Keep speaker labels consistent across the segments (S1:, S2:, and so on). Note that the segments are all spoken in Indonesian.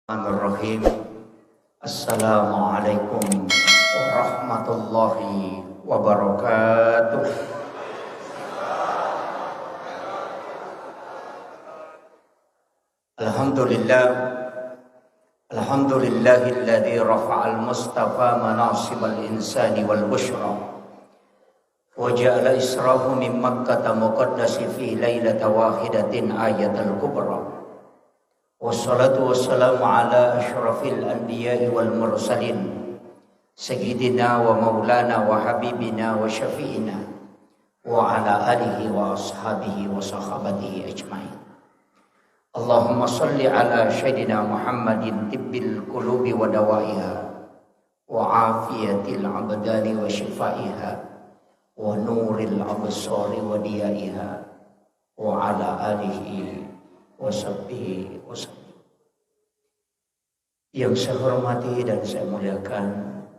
S1: Bismillahirrahmanirrahim. Assalamualaikum warahmatullahi wabarakatuh. Alhamdulillah. Alhamdulillahilladzi rafa'al mustafa manasibal insani wal bushra wa ja'ala israhu min makkah muqaddasi fi lailata wahidatin ayatul kubra. Wassalatu wassalamu ala asyrafil anbiya'i wal mursalin sayyidina wa maulana wa habibina wa syafi'ina wa ala alihi wa ashabihi wa sahabatihi ajma'in. Allahumma salli ala sayyidina Muhammadin tibbil qulubi wa dawaiha wa afiyatil abdani wa shifaiha wa nuril absari wa diyaiha wa ala alihi wasabbihi wasallim. Yang saya hormati dan saya muliakan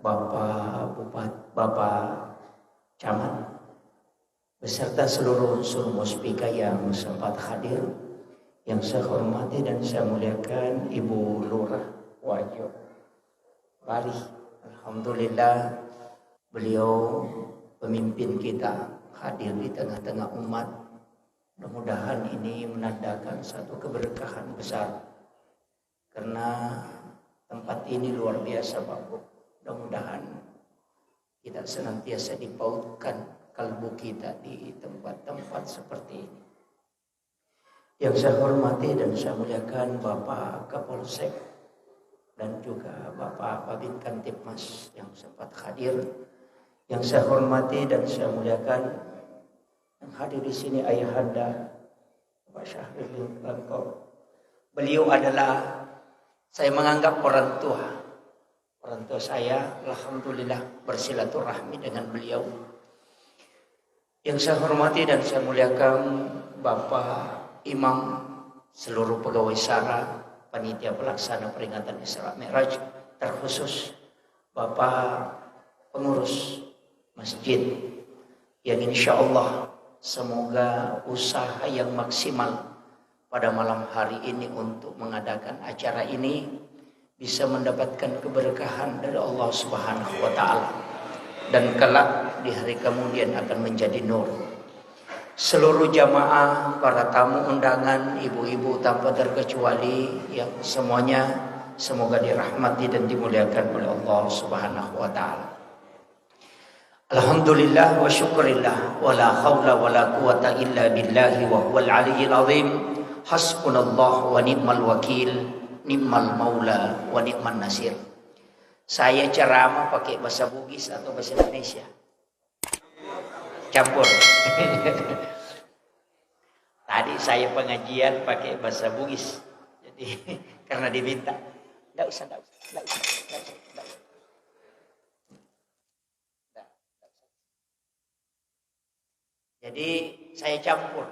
S1: Bapak Bupati, Bapak Camat, beserta seluruh unsur muspika yang sempat hadir. Yang saya hormati dan saya muliakan Ibu Lurah Wajo Bari. Alhamdulillah beliau pemimpin kita hadir di tengah-tengah umat. Mudah-mudahan ini menandakan satu keberkahan besar, karena tempat ini luar biasa Bapak. Mudah-mudahan kita senantiasa dipautkan kalbu kita di tempat-tempat seperti ini. Yang saya hormati dan saya muliakan Bapak Kapolsek dan juga Bapak Babin Kantipmas yang sempat hadir. Yang saya hormati dan saya muliakan yang hadir di sini ayahanda Bapak Syahril Bangkok. Beliau adalah, saya menganggap orang tua saya. Alhamdulillah bersilaturahmi dengan beliau. Yang saya hormati dan saya muliakan Bapak Imam, seluruh pegawai SARA, panitia pelaksana peringatan Isra Mi'raj, terkhusus Bapak pengurus masjid yang insya Allah semoga usaha yang maksimal pada malam hari ini untuk mengadakan acara ini bisa mendapatkan keberkahan dari Allah Subhanahu wa Ta'ala, dan kelak di hari kemudian akan menjadi nur. Seluruh jamaah, para tamu undangan, ibu-ibu tanpa terkecuali, yang semuanya semoga dirahmati dan dimuliakan oleh Allah Subhanahu wa Ta'ala. Alhamdulillah wa syukurillah wa la hawla wa la quwata illa billahi wa huwal aliyyil azim. Hasbunallah wa ni'mal wakil, ni'mal maula wa ni'man nasir. Saya ceramah pakai bahasa Bugis atau bahasa Indonesia? Campur. Tadi saya pengajian pakai bahasa Bugis. Jadi karena diminta. Enggak usah. Jadi saya campur.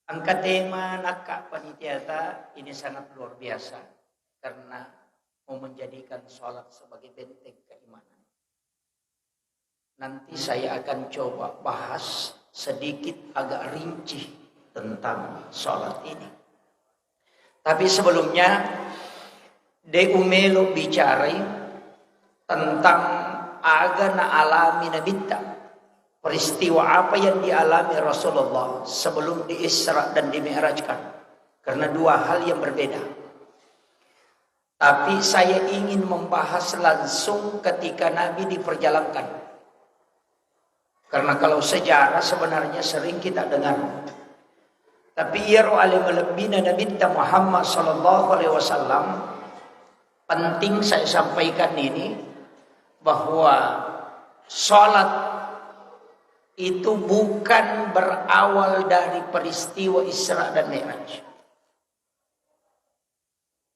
S1: Angkat tema nakak panitiata ini sangat luar biasa, karena mau menjadikan sholat sebagai benteng keimanan. Nanti saya akan coba bahas sedikit agak rinci tentang sholat ini. Tapi sebelumnya, Deumelo bicara tentang agana alami nabita. Peristiwa apa yang dialami Rasulullah sebelum diisra dan dimi'rajkan. Karena dua hal yang berbeda. Tapi saya ingin membahas langsung ketika Nabi diperjalankan. Karena kalau sejarah sebenarnya sering kita dengar. Tapi yaru alim lebina Nabi Muhammad sallallahu alaihi wasallam, penting saya sampaikan ini, bahwa salat itu bukan berawal dari peristiwa Isra dan Mi'raj.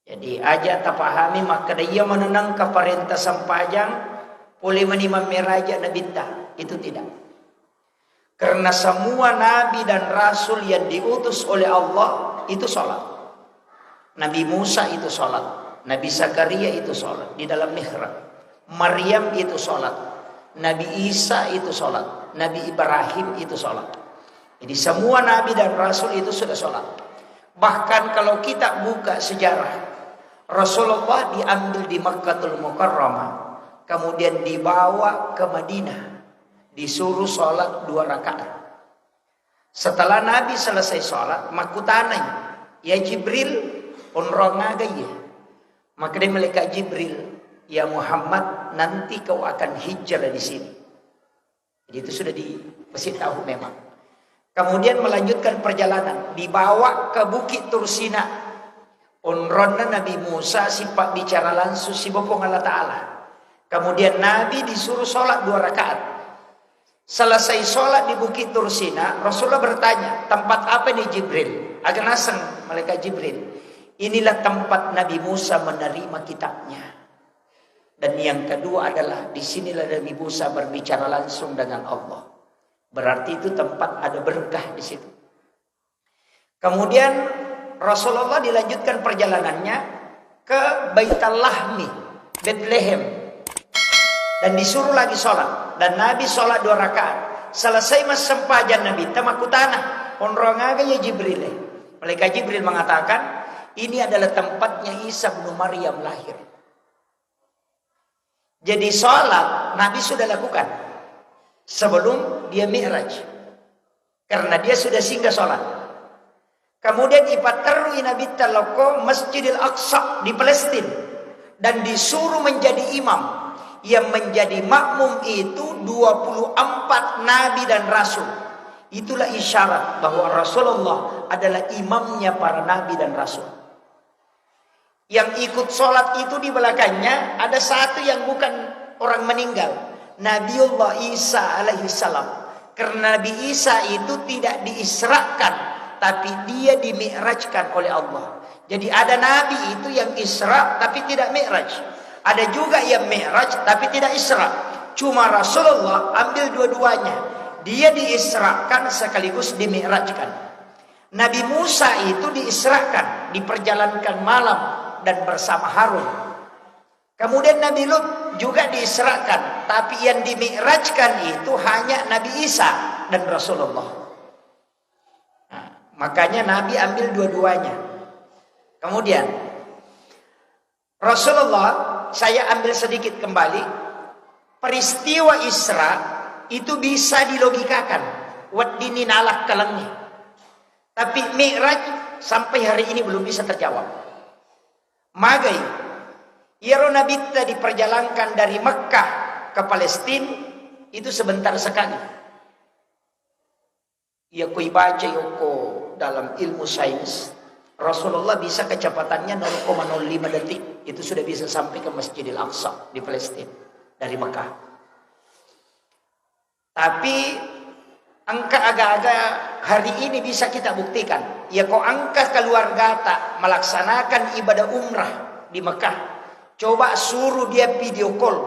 S1: Jadi aja tak pahami maka dia menenang ke perintah sampajang boleh menimam meraja Nabi itu tidak. Karena semua nabi dan rasul yang diutus oleh Allah itu sholat. Nabi Musa itu sholat, Nabi Zakaria itu sholat di dalam mihrab, Maryam itu sholat, Nabi Isa itu sholat, Nabi Ibrahim itu sholat. Jadi semua nabi dan rasul itu sudah sholat. Bahkan kalau kita buka sejarah, Rasulullah diambil di Makkatul Mukarramah, kemudian dibawa ke Madinah, disuruh sholat 2 rakaat. Setelah Nabi selesai sholat, makutanai, ya Jibril, unrongagaya. Maka dia malaikat Jibril, ya Muhammad, nanti kau akan hijrah di sini. Jadi itu sudah dikasih tahu memang. Kemudian melanjutkan perjalanan, dibawa ke Bukit Tursina. Unronna Nabi Musa sifat bicara langsung si bopong Allah Ta'ala. Kemudian Nabi disuruh sholat 2 rakaat. Selesai sholat di Bukit Tursina, Rasulullah bertanya, tempat apa nih Jibril? Agak naseng malaikat Jibril. Inilah tempat Nabi Musa menerima kitabnya. Dan yang kedua adalah disinilah Nabi Musa berbicara langsung dengan Allah. Berarti itu tempat ada berkah di situ. Kemudian Rasulullah dilanjutkan perjalanannya ke Baitul Lahmi, Bethlehem, dan disuruh lagi sholat. Dan Nabi sholat 2 rakaat. Selesai mas sempajan Nabi tamakutana onrongaga ya Jibril. Malaikat Jibril mengatakan, ini adalah tempatnya Isa bin Maryam lahir. Jadi sholat Nabi sudah lakukan sebelum dia mi'raj, karena dia sudah singgah sholat. Kemudian ipaterui Nabi taloko Masjidil Aqsa di Palestina, dan disuruh menjadi imam. Yang menjadi makmum itu 24 nabi dan rasul. Itulah isyarat bahwa Rasulullah adalah imamnya para nabi dan rasul. Yang ikut sholat itu di belakangnya ada satu yang bukan orang meninggal, Nabiullah Isa alaihissalam. Karena Nabi Isa itu tidak diisrakan, tapi dia dimi'rajkan oleh Allah. Jadi ada nabi itu yang isra tapi tidak mi'raj. Ada juga yang mi'raj tapi tidak isra. Cuma Rasulullah ambil dua-duanya. Dia diisrakan sekaligus dimi'rajkan. Nabi Musa itu diisrakan, diperjalankan malam dan bersama Harun. Kemudian Nabi Lut juga diisrakan, tapi yang dimi'rajkan itu hanya Nabi Isa dan Rasulullah. Nah, makanya Nabi ambil dua-duanya. Kemudian Rasulullah, saya ambil sedikit kembali, peristiwa Isra itu bisa dilogikakan, wadini nalak kalangnya. Tapi Mi'raj sampai hari ini belum bisa terjawab. Magai, Yaro Nabi diperjalankan dari Mekah ke Palestina itu sebentar sekali. Ya koi baca yoko dalam ilmu sains, Rasulullah bisa kecepatannya 0,05 detik. Itu sudah bisa sampai ke Masjidil Aqsa di Palestina dari Mekah. Tapi angka agak-agak hari ini bisa kita buktikan. Ya kok angka keluarga tak melaksanakan ibadah umrah di Mekah. Coba suruh dia video call.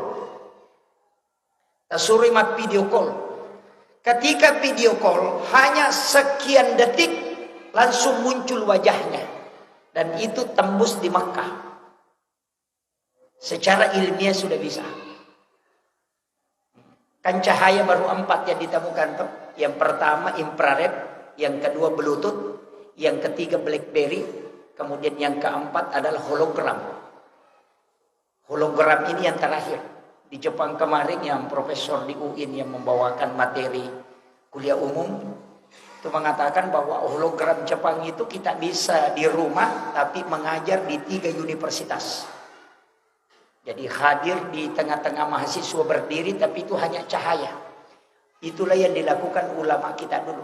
S1: Suruh imat video call. Ketika video call hanya sekian detik langsung muncul wajahnya. Dan itu tembus di Mekah. Secara ilmiah sudah bisa. Kan cahaya baru 4 yang ditemukan tuh. Yang pertama infrared, yang kedua Bluetooth, yang ketiga BlackBerry, kemudian yang keempat adalah hologram. Hologram ini yang terakhir. Di Jepang kemarin yang profesor di UIN yang membawakan materi kuliah umum itu mengatakan bahwa hologram Jepang itu kita bisa di rumah tapi mengajar di 3 universitas. Jadi hadir di tengah-tengah mahasiswa berdiri tapi itu hanya cahaya. Itulah yang dilakukan ulama kita dulu.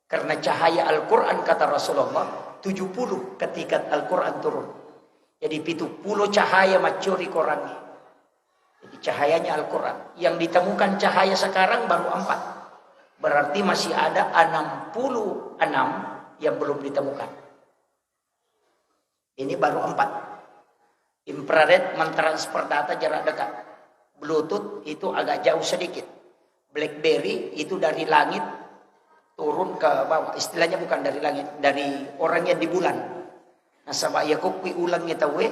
S1: Karena cahaya Al-Quran kata Rasulullah 70 ketika Al-Quran turun. Jadi 70 cahaya macuri korannya. Jadi cahayanya Al-Quran. Yang ditemukan cahaya sekarang baru 4. Berarti masih ada 66 yang belum ditemukan. Ini baru 4. Infrared mentransfer data jarak dekat. Bluetooth itu agak jauh sedikit. BlackBerry itu dari langit turun ke bawah. Istilahnya bukan dari langit, dari orang yang di bulan. Nah, sabak ya kokwi ulangnya tawe,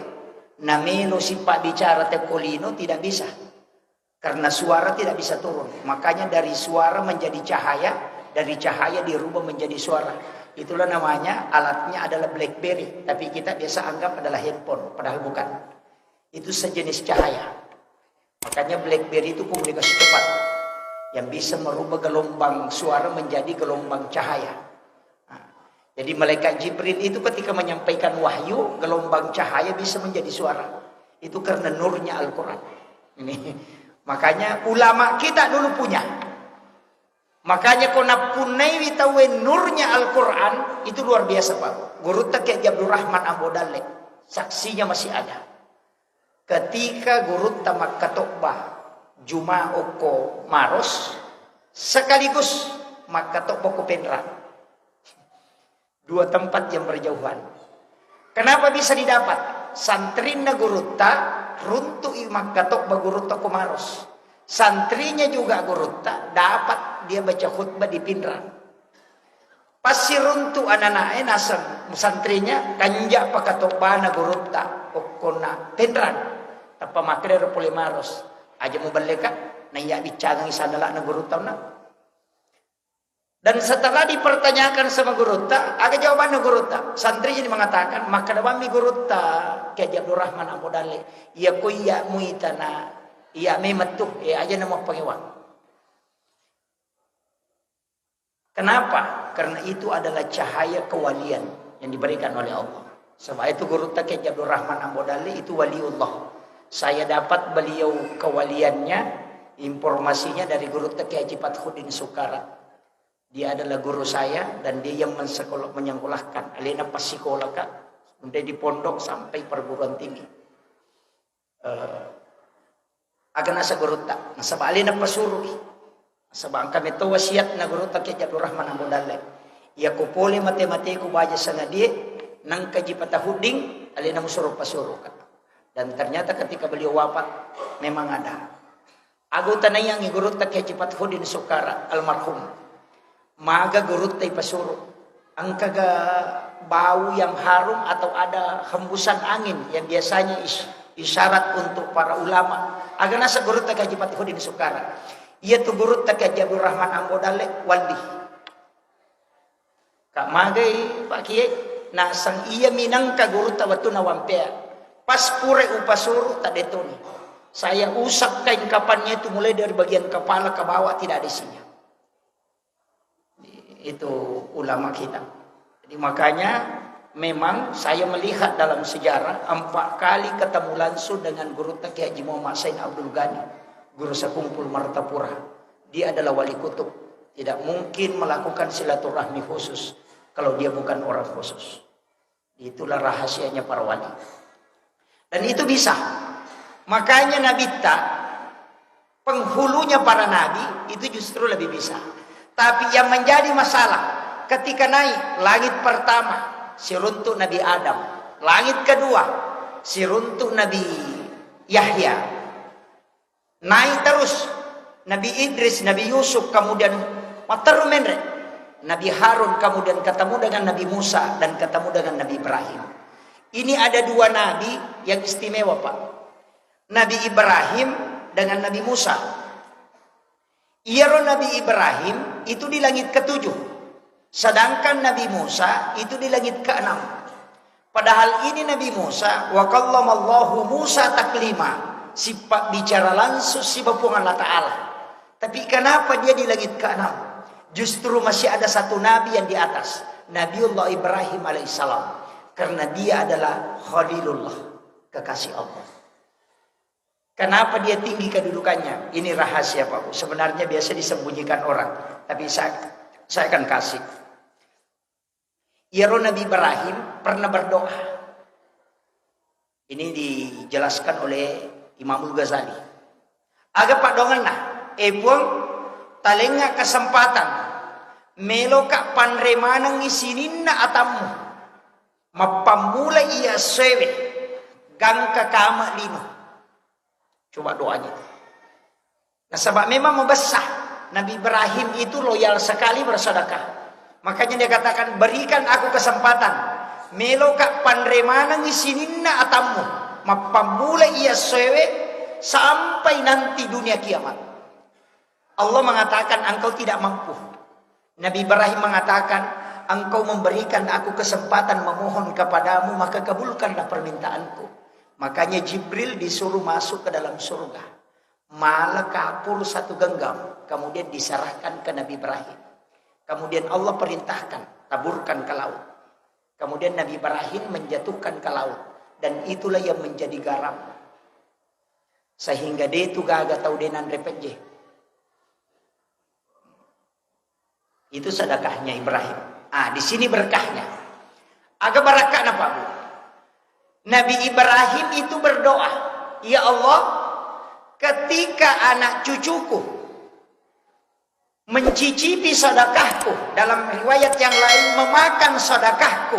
S1: namelo sipak bicara tekolino tidak bisa. Karena suara tidak bisa turun. Makanya dari suara menjadi cahaya, dari cahaya dirubah menjadi suara. Itulah namanya, alatnya adalah BlackBerry, tapi kita biasa anggap adalah handphone, padahal bukan. Itu sejenis cahaya. Makanya BlackBerry itu komunikasi cepat, yang bisa merubah gelombang suara menjadi gelombang cahaya. Nah, jadi malaikat Jibril itu ketika menyampaikan wahyu, gelombang cahaya bisa menjadi suara. Itu karena nurnya Al-Quran. Ini makanya ulama kita dulu punya. Makanya kona punai witawe nurnya Al-Quran itu luar biasa Pak. Guru Kiai Abdul Rahman Ambodale, saksinya masih ada. Ketika guru tamak katokbah Juma Oko Maros, sekaligus makatokbah ko Penrang. Dua tempat yang berjauhan. Kenapa bisa didapat? Santrina guru ta runtu makatokbah guru ko Maros. Santrinya juga guru ta dapat dia baca khutbah di Pinrang. Pasti runtu anak-anaknya nasam santrinya kanja pakatokbana guru ta okona Pinrang. Tapa makre pole Maros. Aja mau baleka na iya bicagang isadala na guru ta na. Dan setelah dipertanyakan sama guru ta, ada jawaban na guru ta. Santrinya mengatakan, maka dawami guru ta Kiai Abdul Rahman Ambodale, iya ko iya muitana. Iya memang tuh, ya aja nama pengiwang. Kenapa? Karena itu adalah cahaya kewalian yang diberikan oleh Allah. Sebab itu guru Kiai Abdul Rahman Ambodale itu waliullah. Saya dapat beliau kewaliannya, informasinya dari guru Kiai Haji Fathuddin Sukara. Dia adalah guru saya dan dia yang menyekolahkan. Alena pas sekolah kak, dari pondok sampai perguruan tinggi. Agan asa guru ta nasaba alina pasuruh sabang kami to wasiat na guru ta Kiai Abdul Rahman Ambodale ya ko pole matematiko baja sana dia nang Kaji Fathuddin alina musuruh pasuruh dan ternyata ketika beliau wafat memang ada aguta na yang guru ta Kiai Haji Fathuddin Sukara almarhum maga guru ta pasuruh ang kaga bau yang harum atau ada hembusan angin yang biasanya isyarat untuk para ulama. Agar nasa guru Kiai Haji Fathuddin Sukara. Ia tu guru Kiai Abdul Rahman Ambodale wali. Kak magai Pak Kiai nasang iya minang ka guru ta watu na wampea. Pas pure upasuru tak detoni. Saya usap kain kapannya itu mulai dari bagian kepala ke bawah tidak ada isinya. Itu ulama kita. Jadi makanya memang saya melihat dalam sejarah 4 kali ketemu langsung dengan guru Kiai Haji Muhammad Sain Abdul Ghani, guru sekumpul Martapura. Dia adalah wali kutub. Tidak mungkin melakukan silaturahmi khusus kalau dia bukan orang khusus. Itulah rahasianya para wali. Dan itu bisa. Makanya Nabi penghulunya para nabi itu justru lebih bisa. Tapi yang menjadi masalah ketika naik langit pertama si runtuh Nabi Adam, langit kedua si runtuh Nabi Yahya, naik terus Nabi Idris, Nabi Yusuf, kemudian Matarumendre Nabi Harun, kemudian ketemu dengan Nabi Musa dan ketemu dengan Nabi Ibrahim. Ini ada 2 nabi yang istimewa Pak, Nabi Ibrahim dengan Nabi Musa. Iaro Nabi Ibrahim itu di langit ke-7, sedangkan Nabi Musa itu di langit ke-6. Padahal ini Nabi Musa, wa kallamallahu Musa taklima, sifat bicara langsung si bapung Allah Ta'ala. Tapi kenapa dia di langit ke-6? Justru masih ada satu nabi yang di atas, Nabiullah Ibrahim alaihissalam, karena dia adalah Khalilullah, kekasih Allah. Kenapa dia tinggi kedudukannya? Ini rahasia Pak. Sebenarnya biasa disembunyikan orang, tapi saya akan kasih. Ya Nabi Ibrahim pernah berdoa. Ini dijelaskan oleh Imamul Ghazali. Aga Pak dongan buang talenga kesempatan meloka panremanang isinin na atamu mapamula iya sewe gangka kama lino. Coba doanya. Nah sebab memang membesar Nabi Ibrahim itu loyal sekali bersedekah. Makanya dia katakan, berikan aku kesempatan meloka panremanang isininna atamu mapambula iya sewe sampai nanti dunia kiamat. Allah mengatakan engkau tidak mampu. Nabi Ibrahim mengatakan, engkau memberikan aku kesempatan memohon kepadamu, maka kabulkanlah permintaanku. Makanya Jibril disuruh masuk ke dalam surga. Malah kapur satu genggam, kemudian diserahkan ke Nabi Ibrahim. Kemudian Allah perintahkan, taburkan ke laut. Kemudian Nabi Ibrahim menjatuhkan ke laut. Dan itulah yang menjadi garam. Sehingga dia itu gagal tahu denan repetje. Itu sedekahnya Ibrahim. Di sini berkahnya. Agak barakah apa Bu? Nabi Ibrahim itu berdoa, ya Allah, ketika anak cucuku mencicipi sedekahku, dalam riwayat yang lain memakan sedekahku,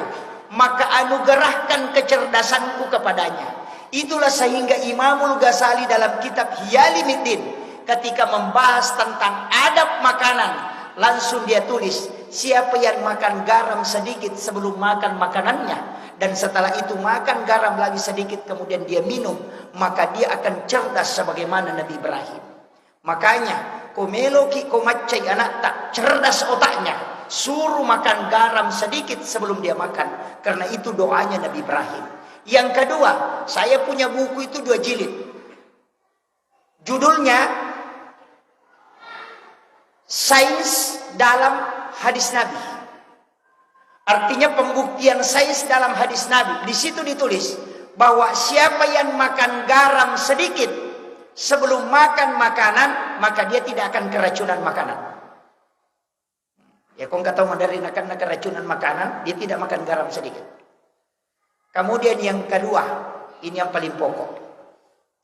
S1: maka anugerahkan kecerdasanku kepadanya. Itulah sehingga Imamul Ghazali dalam kitab Hiyaliddin ketika membahas tentang adab makanan, langsung dia tulis, siapa yang makan garam sedikit sebelum makan makanannya, dan setelah itu makan garam lagi sedikit kemudian dia minum, maka dia akan cerdas sebagaimana Nabi Ibrahim. Makanya komeloki komacai anak tak cerdas otaknya, suruh makan garam sedikit sebelum dia makan, karena itu doanya Nabi Ibrahim. Yang kedua, saya punya buku itu 2 jilid, judulnya Sains dalam Hadis Nabi. Artinya pembuktian sains dalam hadis Nabi. Di situ ditulis bahwa siapa yang makan garam sedikit sebelum makan makanan, maka dia tidak akan keracunan makanan. Ya, kau nggak tahu mandarin akan keracunan makanan, dia tidak makan garam sedikit. Kemudian yang kedua, ini yang paling pokok.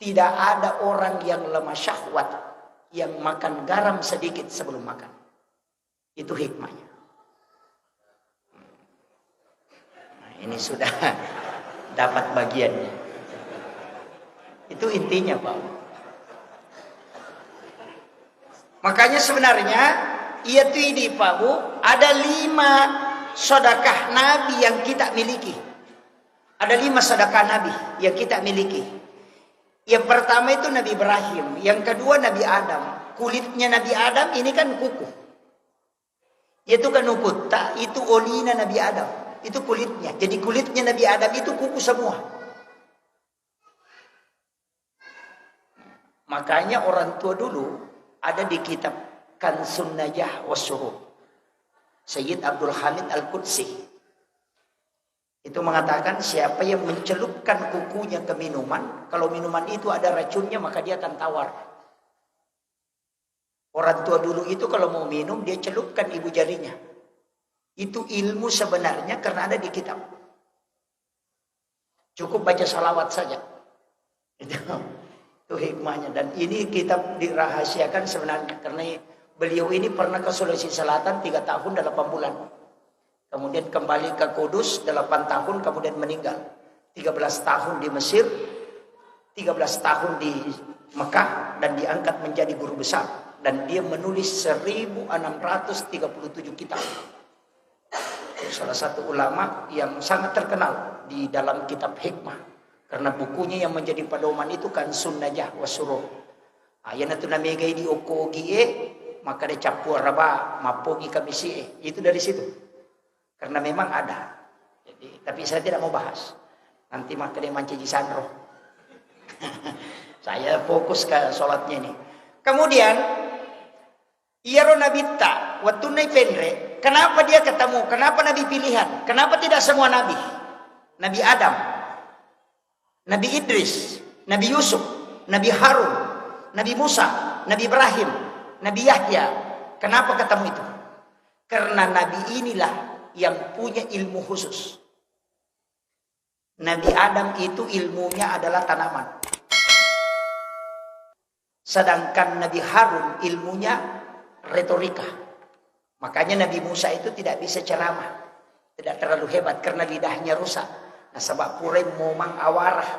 S1: Tidak ada orang yang lemah syahwat yang makan garam sedikit sebelum makan. Itu hikmahnya. Ini sudah dapat bagiannya. Itu intinya Pak. Makanya sebenarnya itu ini Pak Bu, ada 5 sedekah Nabi yang kita miliki. Ada 5 sedekah Nabi yang kita miliki. Yang pertama itu Nabi Ibrahim, yang kedua Nabi Adam. Kulitnya Nabi Adam ini kan kuku. Itu kan ukutta, itu olina Nabi Adam. Itu kulitnya. Jadi kulitnya Nabi Adam itu kuku semua. Makanya orang tua dulu ada di kitab Kansun Najah Wasyurur, Sayyid Abdul Hamid Al-Qudsi itu mengatakan siapa yang mencelupkan kukunya ke minuman, kalau minuman itu ada racunnya maka dia akan tawar. Orang tua dulu itu kalau mau minum dia celupkan ibu jarinya. Itu ilmu sebenarnya karena ada di kitab. Cukup baca salawat saja. Itu hikmahnya. Dan ini kitab dirahasiakan sebenarnya. Karena beliau ini pernah ke Sulawesi Selatan 3 tahun 8 bulan. Kemudian kembali ke Kudus 8 tahun kemudian meninggal. 13 tahun di Mesir. 13 tahun di Mekah. Dan diangkat menjadi guru besar. Dan dia menulis 1637 kitab. Salah satu ulama yang sangat terkenal di dalam kitab hikmah, karena bukunya yang menjadi pedoman itu kan Sunnajah Wasyurur. Ayana tu namegay di okogie maka dia capur raba mapogi kamisi itu dari situ. Karena memang ada. Jadi, tapi saya tidak mau bahas. Nanti maka dia manci sandro. Saya fokus ke sholatnya ini. Kemudian Iyaro nabita waktu naik penre. Kenapa dia ketemu? Kenapa Nabi pilihan? Kenapa tidak semua Nabi? Nabi Adam, Nabi Idris, Nabi Yusuf, Nabi Harun, Nabi Musa, Nabi Ibrahim, Nabi Yahya. Kenapa ketemu itu? Karena Nabi inilah yang punya ilmu khusus. Nabi Adam itu ilmunya adalah tanaman. Sedangkan Nabi Harun ilmunya retorika. Makanya Nabi Musa itu tidak bisa ceramah. Tidak terlalu hebat karena lidahnya rusak. Nah, sebab pure momang awarah.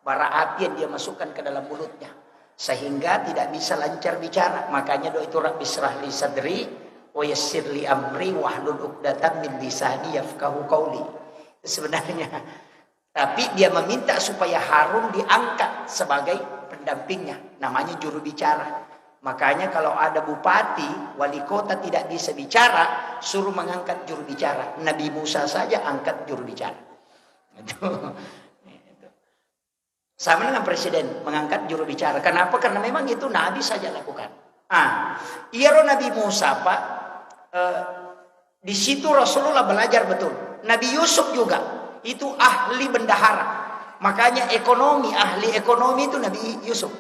S1: Bara api yang dia masukkan ke dalam mulutnya. Sehingga tidak bisa lancar bicara. Makanya doa itu Rabbi shrah li sadri wa yassir li amri wahlul 'uqdatam min lisani yafqahu qawli. Sebenarnya. Tapi dia meminta supaya Harun diangkat sebagai pendampingnya. Namanya juru bicara. Makanya kalau ada bupati, wali kota tidak bisa bicara, suruh mengangkat juru bicara. Nabi Musa saja angkat juru bicara. Sama dengan presiden mengangkat juru bicara. Kenapa? Karena memang itu Nabi saja lakukan. Nabi Musa, Pak. Di situ Rasulullah belajar betul. Nabi Yusuf juga itu ahli bendahara. Makanya ahli ekonomi itu Nabi Yusuf.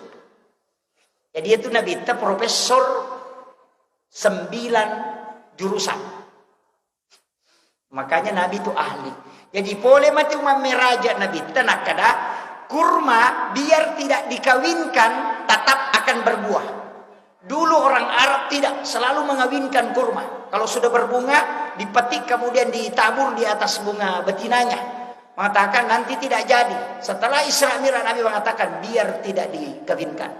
S1: Jadi itu Nabi itu profesor 9 jurusan. Makanya Nabi itu ahli. Jadi boleh mati meraja Nabi tenak kada kurma biar tidak dikawinkan tetap akan berbuah. Dulu orang Arab tidak selalu mengawinkan kurma. Kalau sudah berbunga dipetik kemudian ditabur di atas bunga betinanya. Mengatakan nanti tidak jadi. Setelah Isra Mi'raj Nabi mengatakan biar tidak dikawinkan.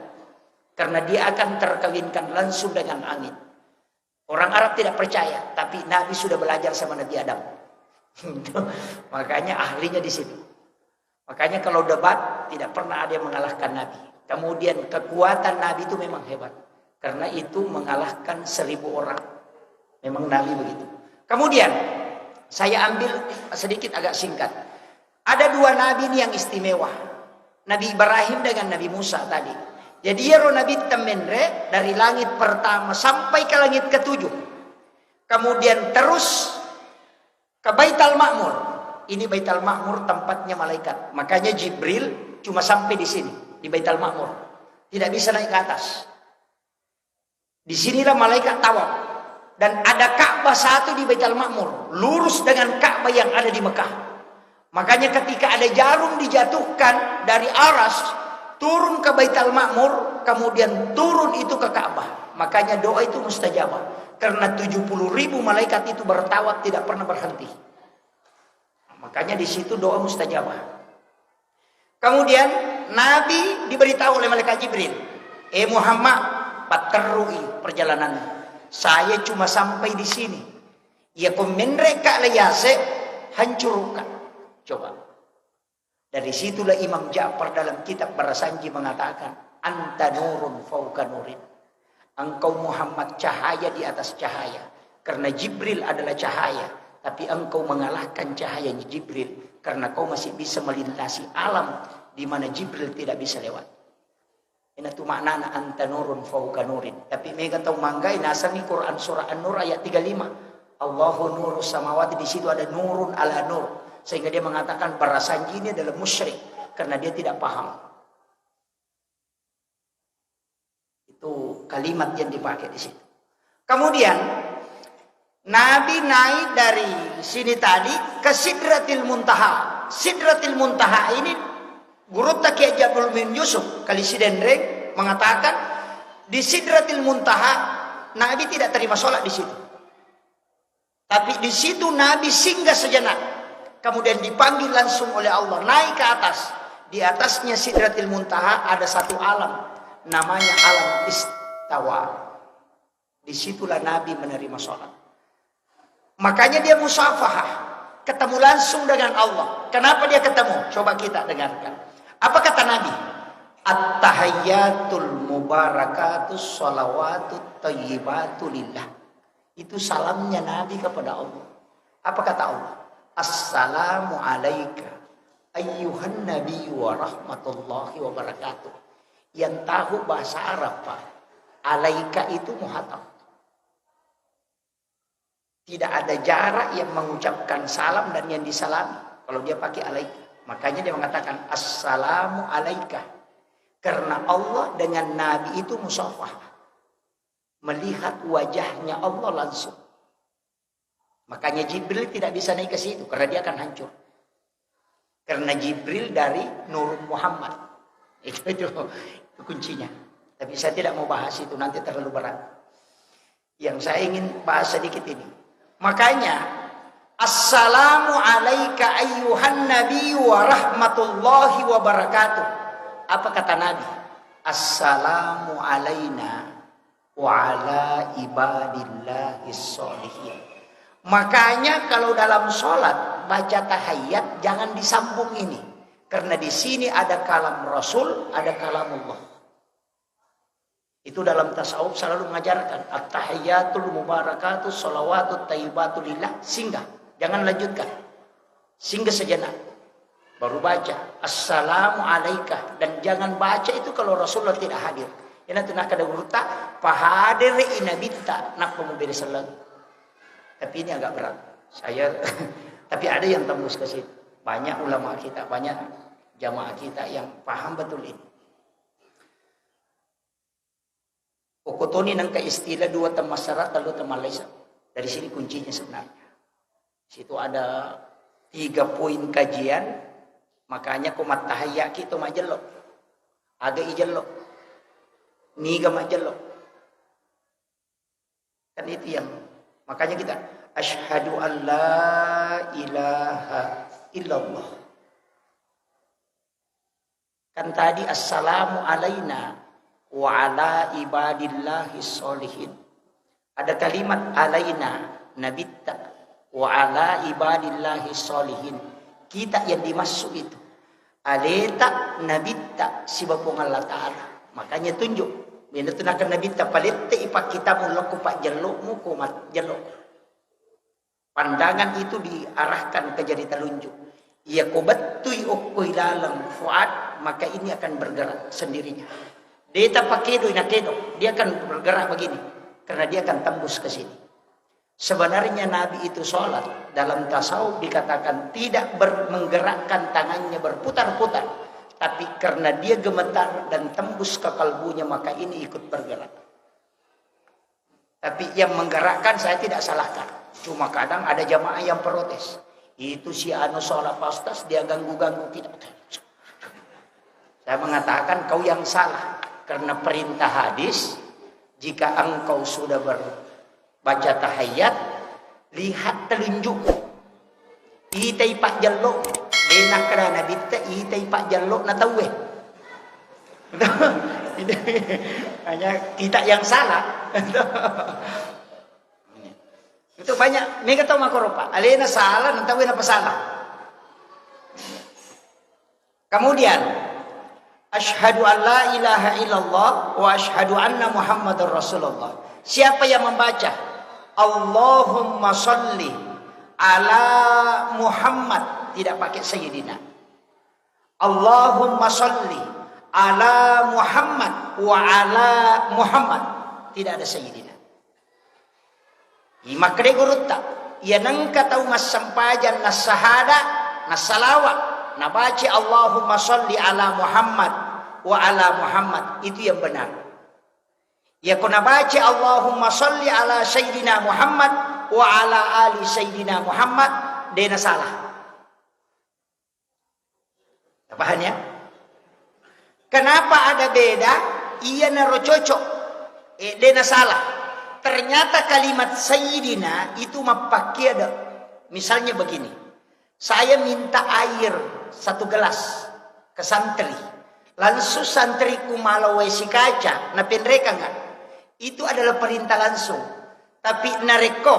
S1: Karena dia akan terkawinkan langsung dengan angin. Orang Arab tidak percaya, tapi Nabi sudah belajar sama Nabi Adam. Makanya ahlinya di situ. Makanya kalau debat tidak pernah ada yang mengalahkan Nabi. Kemudian kekuatan Nabi itu memang hebat. Karena itu mengalahkan 1000 orang. Memang Nabi begitu. Kemudian saya ambil sedikit agak singkat. Ada 2 Nabi ini yang istimewa. Nabi Ibrahim dengan Nabi Musa tadi. Jadi Nabi temenre dari langit pertama sampai ke langit ke-7. Kemudian terus ke Baitul Ma'mur. Ini Baitul Ma'mur tempatnya malaikat. Makanya Jibril cuma sampai di sini, di Baitul Ma'mur. Tidak bisa naik ke atas. Di sinilah malaikat tawaf. Dan ada Ka'bah satu di Baitul Ma'mur, lurus dengan Ka'bah yang ada di Mekah. Makanya ketika ada jarum dijatuhkan dari aras turun ke Baitul Ma'mur, kemudian turun itu ke Ka'bah. Makanya doa itu mustajabah. Karena 70.000 malaikat itu bertawaf tidak pernah berhenti. Makanya di situ doa mustajabah. Kemudian Nabi diberitahu oleh malaikat Jibril, Muhammad, paterui perjalanan. Saya cuma sampai di sini. Ya komenreka layase hancurkan. Coba. Dari situlah Imam Ja'far dalam kitab Barasanji mengatakan, anta nurun fauka nurin. Engkau Muhammad cahaya di atas cahaya. Karena Jibril adalah cahaya. Tapi engkau mengalahkan cahaya Jibril. Karena kau masih bisa melintasi alam di mana Jibril tidak bisa lewat. Ini tu maknanya anta nurun fauka nurin. Tapi mereka tahu manggai nasani Quran surah An-Nur ayat 35. Allahu nurus samawati, di situ ada nurun ala nur. Sehingga dia mengatakan Barasanji ini adalah musyrik karena dia tidak paham. Itu kalimat yang dipakai di situ. Kemudian Nabi naik dari sini tadi ke Sidratil Muntaha. Sidratil Muntaha ini guru Kiai Jabul bin Yusuf kali Sidendreng mengatakan di Sidratil Muntaha Nabi tidak terima sholat di situ. Tapi di situ Nabi singgah sejenak. Kemudian dipanggil langsung oleh Allah naik ke atas. Di atasnya Sidratil Muntaha ada satu alam, namanya alam istawa. Disitulah Nabi menerima sholat. Makanya dia musafahah, ketemu langsung dengan Allah. Kenapa dia ketemu? Coba kita dengarkan. Apa kata Nabi? At-tahayyatul mubarakatus sholawatut thayyibatu lillah. Itu salamnya Nabi kepada Allah. Apa kata Allah? Assalamu alaika ayyuhan nabi wa rahmatullahi wa barakatuh. Yang tahu bahasa Arab, Pak, alaika itu muhatab. Tidak ada jarak yang mengucapkan salam dan yang disalami kalau dia pakai alaika. Makanya dia mengatakan assalamu alaika. Karena Allah dengan Nabi itu musafah. Melihat wajahnya Allah langsung. Makanya Jibril tidak bisa naik ke situ karena dia akan hancur. Karena Jibril dari Nur Muhammad. Itu kuncinya. Tapi saya tidak mau bahas itu, nanti terlalu berat. Yang saya ingin bahas sedikit ini. Makanya assalamu alaika ayyuhan nabi wa rahmatullahi wa barakatuh. Apa kata Nabi? Assalamu alaina wa ala ibadillahis sholihin. Makanya kalau dalam sholat baca tahiyat jangan disambung ini, karena di sini ada kalam Rasul, ada kalamullah. Itu dalam tasawuf selalu mengajarkan at-tahiyyatul mubarakatuh sholawatut thayyibatu lillah. Singgah, jangan lanjutkan. Singgah sejenak. Baru baca assalamu alaika, dan jangan baca itu kalau Rasulullah tidak hadir. Ina tunah kada urta pahadir inabitta nak pemubir salat. Tapi ini agak berat. Saya tapi ada yang tembus ke situ. Banyak ulama kita, banyak jamaah kita yang paham betul ini. Okotoni nangka istilah dua temasarat lalu temalesa. Dari sini kuncinya sebenarnya. Situ ada 3 poin kajian. Makanya kumat tahayya kita majelok. Aga ijelok. Niga majelok. Kan itu yang makanya kita asyhadu an la ilaha illallah. Kan tadi assalamu alaina wa ala ibadillahi sholihin. Ada kalimat alaina nabitta wa ala ibadillahi sholihin. Kita yang dimaksud itu aleta nabitta sibapung Allah Ta'ala. Makanya tunjuk bila tunakan nabitta palette ipak kita mulok pak jelukmu kumat jeluk. Pandangan itu diarahkan ke jari telunjuk. Ia kobatui okoi dalam fuad, maka ini akan bergerak sendirinya. Dia tak pakai kedo, dia akan bergerak begini karena dia akan tembus ke sini. Sebenarnya Nabi itu sholat dalam tasawuf dikatakan tidak menggerakkan tangannya berputar-putar, tapi karena dia gemetar dan tembus ke kalbunya maka ini ikut bergerak. Tapi yang menggerakkan saya tidak salahkan. Cuma kadang ada jamaah yang protes. Itu si anu sholat pastas dia ganggu-ganggu tidak. Saya mengatakan kau yang salah. Karena perintah hadis, jika engkau sudah berbaca tahiyat, lihat telunjuk. Itai pak jaluk, benak kerana bitta itai pak jaluk na tahu. Hanya kita yang salah. Itu banyak. Mereka tahu makoropa. Alena salah, na tahu apa salah. Kemudian asyhadu an la ilaha illallah wa asyhadu anna Muhammadar Rasulullah. Siapa yang membaca Allahumma sholli ala Muhammad, tidak pakai sayyidina. Allahumma sholli ala Muhammad wa ala Muhammad, tidak ada sayyidina. Ima kede gurutta ia nangka tahu mas sampajan nas sahada nas salawat na baca Allahumma sholli ala Muhammad wa ala Muhammad, itu yang benar. Ya kuna baca Allahumma sholli ala Sayyidina Muhammad wa ala ali Sayyidina Muhammad, dena salah. Paham ya? Kenapa ada beda? Iya naro cocok. Dena salah. Ternyata kalimat Sayyidina itu mapakai ada. Misalnya begini. Saya minta air 1 gelas ke santri. Langsung santriku malau si kaca, na penreka enggak? Itu adalah perintah langsung. Tapi nareko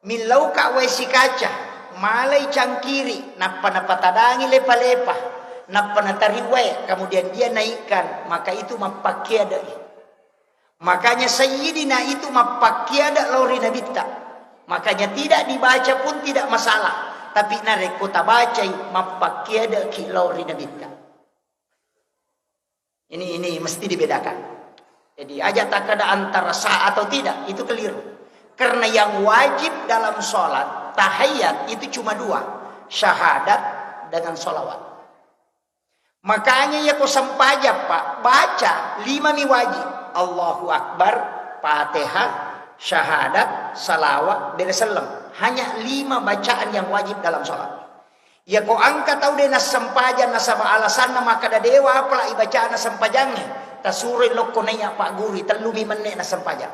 S1: milau ka si kaca, malai cangkiri, napa tadangi lepa-lepa, napa tariwe, kemudian dia naikkan, maka itu mapakiada. Makanya Sayyidina itu mapakiada lauri nabita. Makanya tidak dibaca pun tidak masalah. Tapi nareko tabacai mapakiada ki lauri nabita. Ini mesti dibedakan. Jadi aja tak ada antara sah atau tidak, itu keliru. Karena yang wajib dalam sholat tahiyat itu cuma 2, syahadat dengan sholawat. Makanya ya kau sampaja pak baca 5 mi wajib. Allahu Akbar, Fatihah, syahadat, salawat, bersalam. Hanya 5 bacaan yang wajib dalam sholat. Ya kau angkat tahu deh nas sampajan nasaba alasan maka ada dewa apalah ibacaan nas sampajangnya. Tasuri lokonenya pak guru terlumi menek nas sampajang.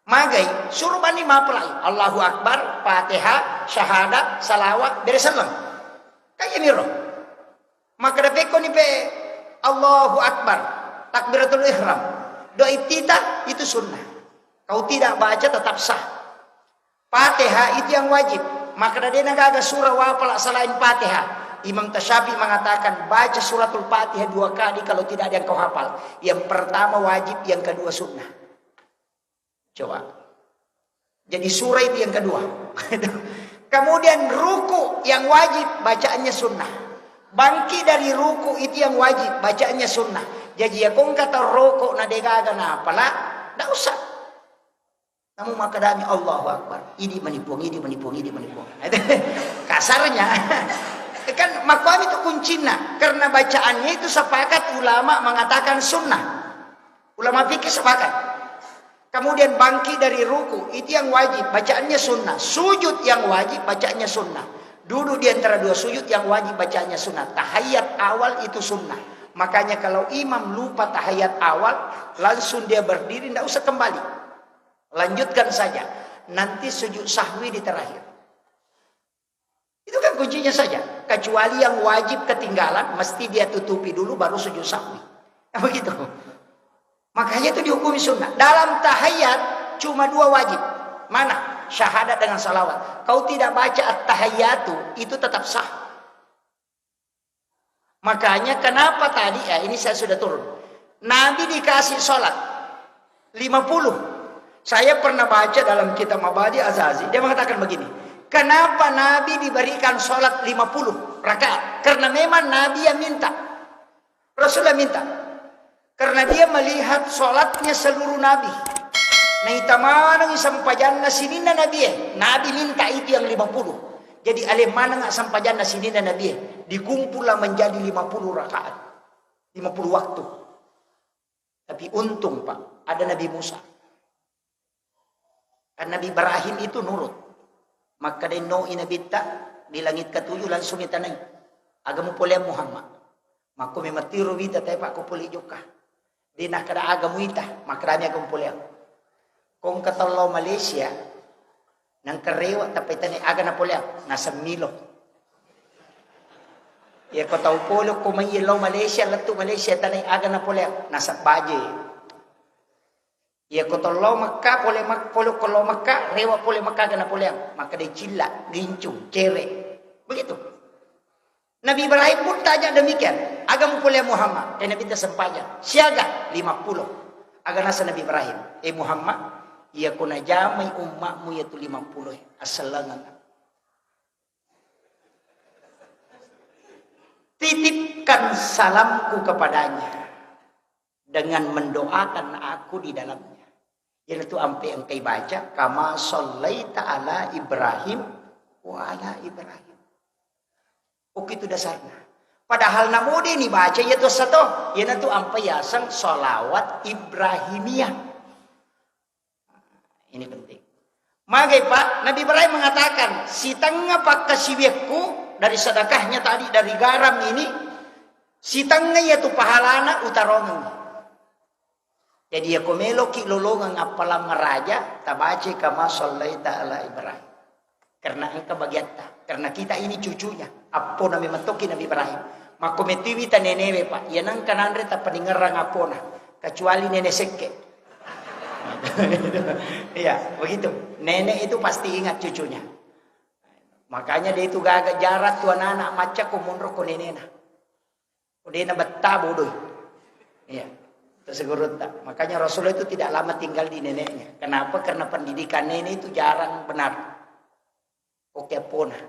S1: Magai suruh bani mapelai Allahu Akbar, Fatihah, syahadat, salawat, bersalam. Kayak miro. Maka ada peko ni pe Allahu Akbar, takbiratul ihram. Doa iftitah itu sunnah. Kau tidak baca tetap sah. Fatihah itu yang wajib. Maka dia nagaga surah wapala selain Fatihah.
S2: Imam Tasyafi mengatakan baca suratul Fatihah 2 kali kalau tidak ada yang kau hafal. Yang pertama wajib, yang kedua sunnah. Coba. Jadi surah itu yang kedua. Kemudian ruku yang wajib, bacaannya sunnah. Bangkit dari ruku itu yang wajib, bacaannya sunnah. Jadi ya kong kata rokok na degaga na pala, tidak usah. Namun makadami Allahu Akbar. Ini menipung. Kasarnya. Kan makwam itu kuncinya. Karena bacaannya itu sepakat ulama mengatakan sunnah. Ulama fikih sepakat. Kemudian bangkit dari ruku. Itu yang wajib. Bacaannya sunnah. Sujud yang wajib. Bacaannya sunnah. Duduk di antara 2 sujud yang wajib. Bacaannya sunnah. Tahiyat awal itu sunnah. Makanya kalau imam lupa tahiyat awal. Langsung dia berdiri. Tidak usah kembali. Lanjutkan saja. Nanti sujud sahwi di terakhir. Itu kan kuncinya saja. Kecuali yang wajib ketinggalan, mesti dia tutupi dulu baru sujud sahwi. Nah, begitu. Makanya itu dihukumi sunnah. Dalam tahiyat cuma 2 wajib. Mana? Syahadat dengan salawat. Kau tidak baca at-tahiyyatu, itu tetap sah. Makanya kenapa tadi, ya ini saya sudah turun. Nabi dikasih sholat 50. Saya pernah baca dalam kitab Mabadi Azazi. Dia mengatakan begini. Kenapa Nabi diberikan sholat 50 rakaat? Karena memang Nabi yang minta. Rasulullah minta. Karena dia melihat sholatnya seluruh Nabi. Nah itamanang isampajan na sinina Nabi. Nabi minta itu yang 50. Jadi alemana nga sampajan na sinina Nabi. Dikumpullah menjadi 50 rakaat. 50 waktu. Tapi untung Pak, ada Nabi Musa. Kan Nabi Ibrahim itu nurut. Maka dia no inabita di langit ke-7 langsung itanay. Agamu pole Muhammad. Maka mematiru wita tayo pa ko puli juga. Di nakada agamu ita. Makrami agamu pole. Kung katalaw Malaysia, nang karewa tapay tanay aga na pole. Nasa Milo. Ya ko tau polo kung may ilaw Malaysia, lato Malaysia tanay aga na pole. Nasa Baje. Ya kotolo maka pole mak polo kolo maka rewa pole maka gana pole maka dia cila gincung cere begitu. Nabi Ibrahim pun tanya demikian. Agam pole Muhammad dan Nabi tersempaja siaga 50. Aga nasa Nabi Ibrahim Muhammad ia kuna jamai ummakmu yaitu 50 asalangan. Titipkan salamku kepadanya dengan mendoakan aku di dalamnya. Yaitu ampe yang kay baca kama shallaita ala Ibrahim wa ala Ibrahim. Oke itu dasarnya. Padahal namudi ini baca yaitu satu. Yaitu ampe yasang sholawat Ibrahimiyah. Ini penting. Magai Pak, Nabi Ibrahim mengatakan si tengah pak kasiwekku dari sedekahnya tadi dari garam ini. Si tengah yaitu pahalana utarongan. Jadi ya komelo ki lolongan apalang raja tabace kama shallaita ala Ibrahim. Karena engkau bagiatta. Karena kita ini cucunya. Apo na mematoki Nabi Ibrahim. Makometiwi ta nenewe Pak. Yan ang kananre ta paningarang apo na. Kecuali nenek seke. Iya, begitu. Nenek itu pasti ingat cucunya. Makanya dia itu gagak jarak tuan anak maca kumunro ko nenena. Udena betta bodoh. Iya. Tersegurut tak. Makanya Rasulullah itu tidak lama tinggal di neneknya. Kenapa? Karena pendidikan nenek itu jarang benar. Oke pona.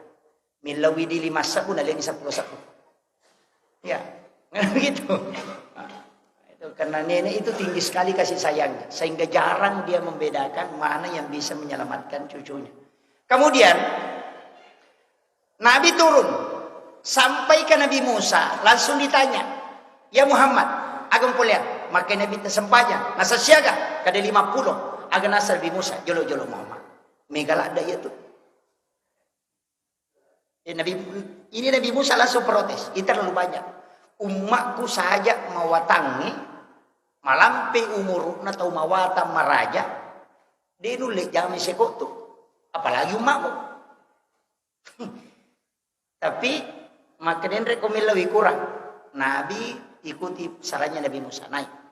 S2: Milawi di 5 sabu naling 10 sabu. Ya, begitu. Nah, itu karena nenek itu tinggi sekali kasih sayangnya, sehingga jarang dia membedakan mana yang bisa menyelamatkan cucunya. Kemudian Nabi turun sampai ke Nabi Musa, langsung ditanya, "Ya Muhammad, agam pulian." Maka Nabi tersempaja nasa siaga kada 50 aga nasa Nabi Musa jolo-jolo Muhammad megala ada itu ini Nabi Musa langsung protes itu terlalu banyak umatku saja mawatangi malampe umurna atau mawata maraja dinulik jangan sekotu apalagi umatmu. Tapi maka den rekomend lebih kurang Nabi ikuti sarannya Nabi Musa naik.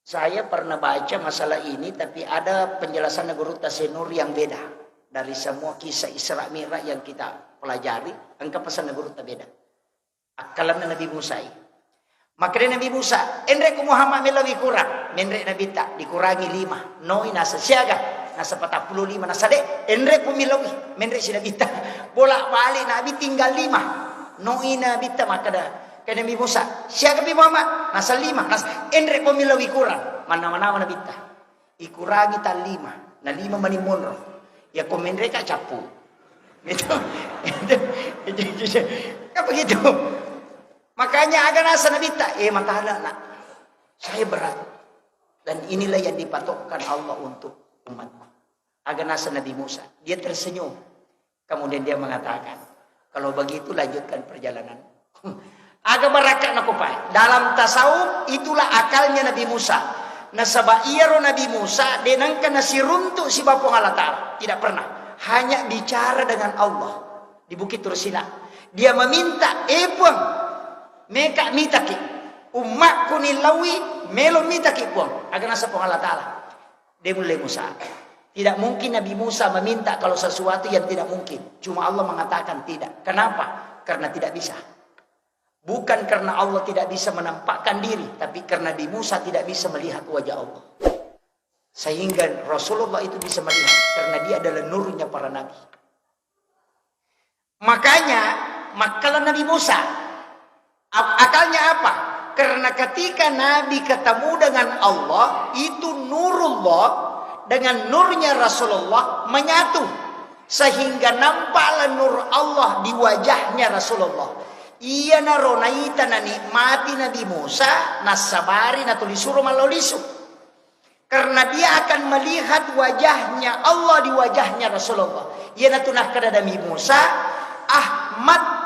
S2: Saya pernah baca masalah ini, tapi ada penjelasan guru Tasenur yang beda. dari semua kisah Isra Mi'raj yang kita pelajari, engkau pesan Nabi tak beda. Akalan Nabi Musa. Maka Nabi Musa, enrek Muhammad melawi kurang, menrek Nabi tak dikurangi 5. Noi nasa siaga, nasa 45 nasa dek, enrek milawi, menrek si Nabi tak. Bolak balik Nabi tinggal 5. Noi Nabi tak maka dah. Kaya Nabi Musa, siaga Nabi Muhammad, nasa 5, nasa enrek milawi kurang. Mana-mana Nabi tak. Ikurangi tak 5, na 5 manimunro. Ya kau menrek tak capu. Gitu. Apa begitu? Makanya agak nasa Nabi tak, matahala nak, saya berat. Dan inilah yang dipatokkan Allah untuk umatku. Agak nasa Nabi Musa, dia tersenyum. Kemudian dia mengatakan, kalau begitu lanjutkan perjalanan. Agak berakat nak kupai. Dalam tasawuf itulah akalnya Nabi Musa. Nasaba iyaro Nabi Musa, denangkan nasi runtuk si Bapong Allah Ta'ala. Tidak pernah. Hanya bicara dengan Allah. Di Bukit Tursina. Dia meminta, puang. Meka mitaki umatku ni lawi melo mitaki pun agar nasa pun Allah Ta'ala. Dia mulai Musa. Tidak mungkin Nabi Musa meminta kalau sesuatu yang tidak mungkin. Cuma Allah mengatakan tidak. Kenapa? Karena tidak bisa. Bukan karena Allah tidak bisa menampakkan diri, tapi karena Nabi Musa tidak bisa melihat wajah Allah. Sehingga Rasulullah itu bisa melihat karena dia adalah nurnya para nabi. Makanya makalah Nabi Musa. Akalnya apa? Karena ketika Nabi ketemu dengan Allah, itu nurullah dengan nurnya Rasulullah menyatu. Sehingga nampaklah nur Allah di wajahnya Rasulullah. Iya naronaita na nikmati Nabi Musa, nasabari na tulisuro malolisu. Karena dia akan melihat wajahnya Allah di wajahnya Rasulullah. Iya natunah kada Nabi Musa, Ahmad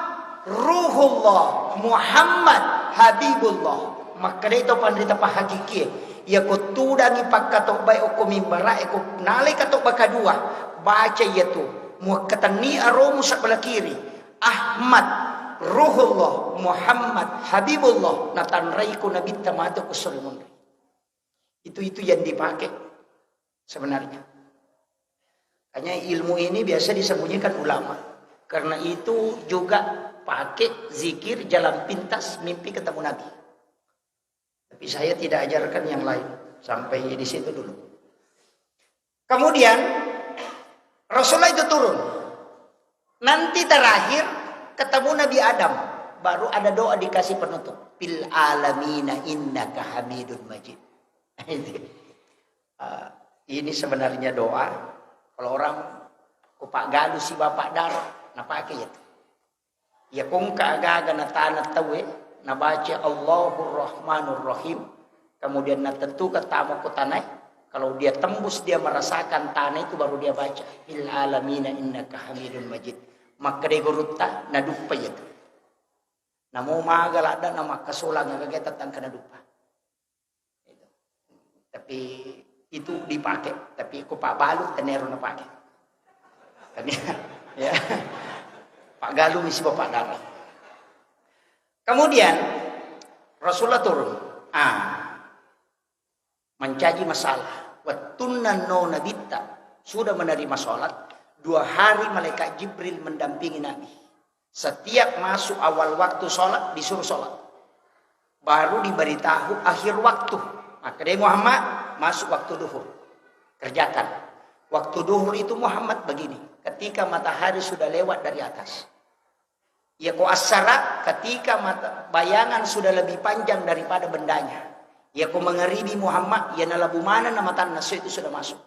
S2: Ruhullah, Muhammad Habibullah. Maka itu pandita pa hakiki. Ya ko tudangi pagkatok bay o kumimbara e ko nalay katok bakadua. Baca yaitu muakatani aromu sa belah kiri. Ahmad Ruhullah, Muhammad Habibullah. Natanray ko nabi tamato ko sulmun. Itu yang dipakai sebenarnya. Hanya ilmu ini biasa disembunyikan ulama. Karena itu juga pakai zikir jalan pintas mimpi ketemu Nabi. Tapi saya tidak ajarkan yang lain. Sampai di situ dulu. Kemudian Rasulullah itu turun. Nanti terakhir ketemu Nabi Adam. Baru ada doa dikasih penutup. Fil alamina innaka hamidun majid. Ini sebenarnya doa. Kalau orang kupak galu si bapak darah. Nah pakai itu. Ya kung kaaga na tanat tawe na baca Allahur Rahmanur Rahim, kemudian na tentu ketemu ku tanah. Kalau dia tembus dia merasakan tanah itu baru dia baca fil alamina innaka hamidun majid. Maka dia gurutta na dupa itu. Namo magalada na makasulang nga kagetatan kana dupa. Tapi itu dipakai, tapi ku Pak Balu tenero na pakai. Ya. Pak Galuh misi bapak darah. Kemudian Rasulullah turun. Mencaji masalah. Wattunna no nabita. Sudah menerima sholat. 2 hari malaikat Jibril mendampingi Nabi. Setiap masuk awal waktu sholat disuruh sholat. Baru diberitahu akhir waktu. Maka dia Muhammad masuk waktu duhur. Kerjakan. Waktu duhur itu Muhammad begini. Ketika matahari sudah lewat dari atas. Ya ko asara ketika bayangan sudah lebih panjang daripada bendanya. Ya ko mengeribi Muhammad ya nalabu mana nama tan nasu itu sudah masuk.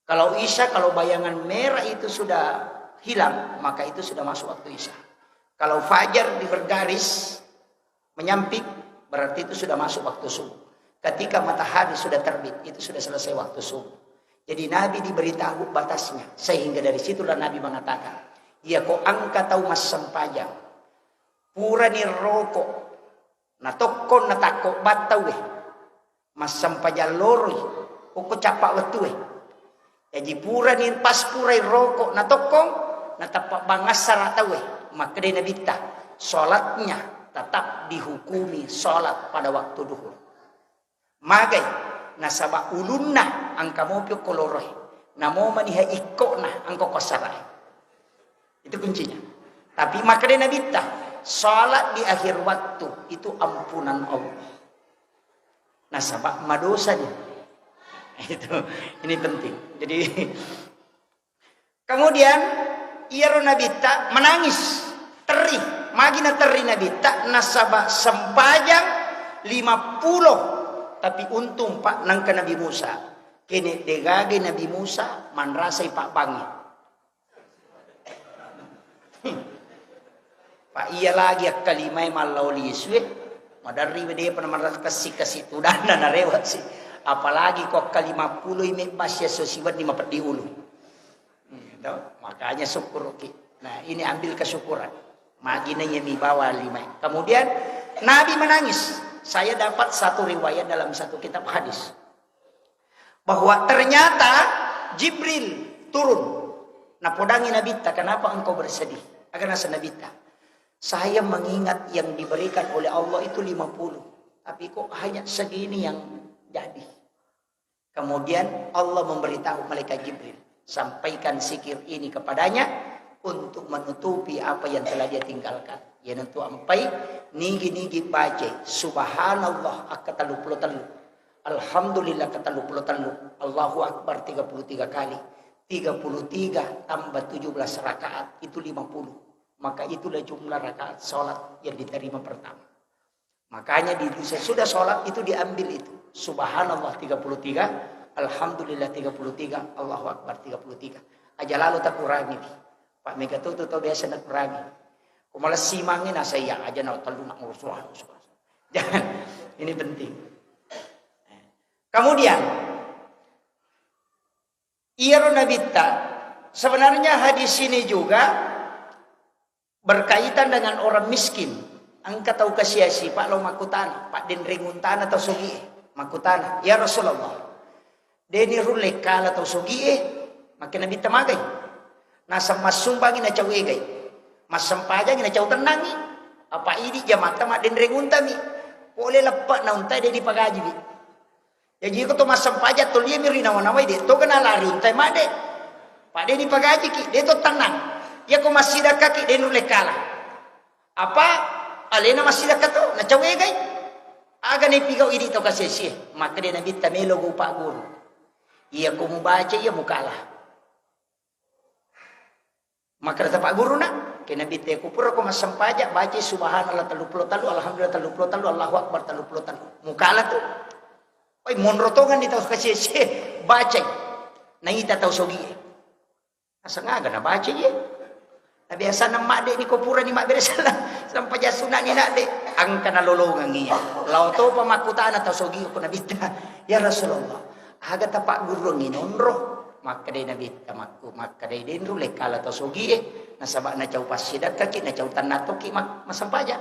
S2: Kalau Isya kalau bayangan merah itu sudah hilang maka itu sudah masuk waktu Isya. Kalau fajar di bergaris menyamping berarti itu sudah masuk waktu subuh. Ketika matahari sudah terbit itu sudah selesai waktu subuh. Jadi Nabi diberitahu batasnya sehingga dari situlah Nabi mengatakan ya ko angka tau mas sempajang. Pura ni rokok. Na tokkon na tako batawe. Mas sempajang loroy. Uko capak wetue. Jadi pura ni pas purai rokok na tokkon. Na tapak bangasar atawe. Maka dia nabita. Sholatnya tetap dihukumi sholat pada waktu duhur. Magay. Nasaba ulunna ang kamopyo koloroy. Namo maniha ikona angko kosarai. Itu kuncinya. Tapi maka dia Nabi tak salat di akhir waktu itu ampunan Allah. Nah, sabak madosa dia. Itu ini penting. Jadi kemudian ia Nabi tak menangis, teri, magina teri Nabi tak nasabak sempajang 50. Tapi untung Pak nangka Nabi Musa. Kene degage Nabi Musa manrasai Pak Bangi. Pak iya lagi kalimai malauli iswe. Madari dia pernah kasih tu dan narewat sih. Apalagi kok kali 50 ini masih sosibat di mapet di ulu. Makanya syukur. Nah ini ambil kesyukuran. Maginanya mi bawa 5. Kemudian Nabi menangis. Saya dapat satu riwayat dalam satu kitab hadis. Bahwa ternyata Jibril turun. Nah podangi Nabi ta, kenapa engkau bersedih? Agar nasa Nabi ta. Saya mengingat yang diberikan oleh Allah itu 50. Tapi kok hanya segini yang jadi. Kemudian Allah memberitahu malaikat Jibril. Sampaikan zikir ini kepadanya. Untuk menutupi apa yang telah dia tinggalkan. Ya nentu ampai. Nigi-nigi baca. Subhanallah akatalu puluh telu. Alhamdulillah katalu puluh telu. Allahu Akbar 33 kali. 33 tambah 17 rakaat. Itu 50. Maka itulah jumlah rakaat sholat yang diterima pertama. Makanya sesudah sholat itu diambil itu. Subhanallah 33. Alhamdulillah 33. Allahu Akbar 33. Aja lalu tak kurangi. Pak Mega tuh biasa nak kurangi. Kumalas simangin saya aja nak telu nak ngurus. Jangan. Ini penting. Kemudian. Iya Nabi ta. Sebenarnya hadis ini juga berkaitan dengan orang miskin. Angkat tahu kasiasi Pak lo makutana, Pak den renguntana atau sugi makutana. Ya Rasulullah. Deni rulekala atau sugi makin Nabi tamagai. Nasa masumbangin na cawegay. Masampajang na caw tenangi. Apa ini jamata mak den renguntami. Boleh lepak na untay deni pagaji bi. Jadi ko to masampaja to liya mirina wanaway de to kana lari untay made. Pak deni pagaji ki de to tenang. Ya ko masida kaki den rulekala. Apa alena masida kato na cawegay. Aga ni pigaw idi to kasesi. Maka dia Nabi tamelo go Pak Guru. Iya ko membaca iya mukalah. Maka kata Pak Guru nak, kena binte kupur aku masam pajak baca subhanallah 33, alhamdulillah 33, Allahu Akbar 33. Mukalah tu. Oi monrotongan di tahu kasih baca. Nangita tahu sogi. Asangaga na baca ye. Na biasa na mak dek ni kupura ni mak beresalah. Sampai jasuna ni nak dek. Angka na lolongan niya. Lau to pamakutana tahu sogi ko na bita. Ya Rasulullah. Aga ta Pak Guru nginonro. Maka dia Nabi tamaku maka dia dendru lekala to sogi nasabak na cau pasidat kaki na cau tanah toki masampaja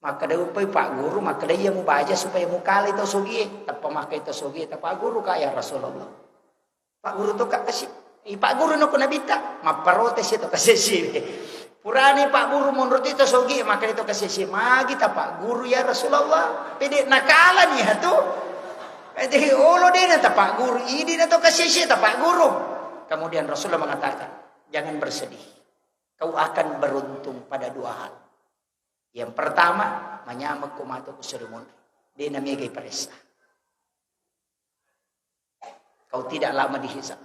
S2: maka dia upai Pak Guru maka dia mau baca supaya mukali to sogi tanpa makai to sogi ta Pak Guru kaya Rasulullah Pak Guru to kak kasih Pak Guru no ko nabita maparotes itu kasih purani Pak Guru menurut itu sogi maka itu kasih magi ta Pak Guru ya Rasulullah pede nakala nih tuh. Jadi ulo din na Pak Guru, ini na to kasih Pak Guru. Kemudian Rasulullah mengatakan, jangan bersedih. Kau akan beruntung pada dua hal. Yang pertama, manyamak kumato kusurumun. Dia namanya peresa. Kau tidak lama dihisap.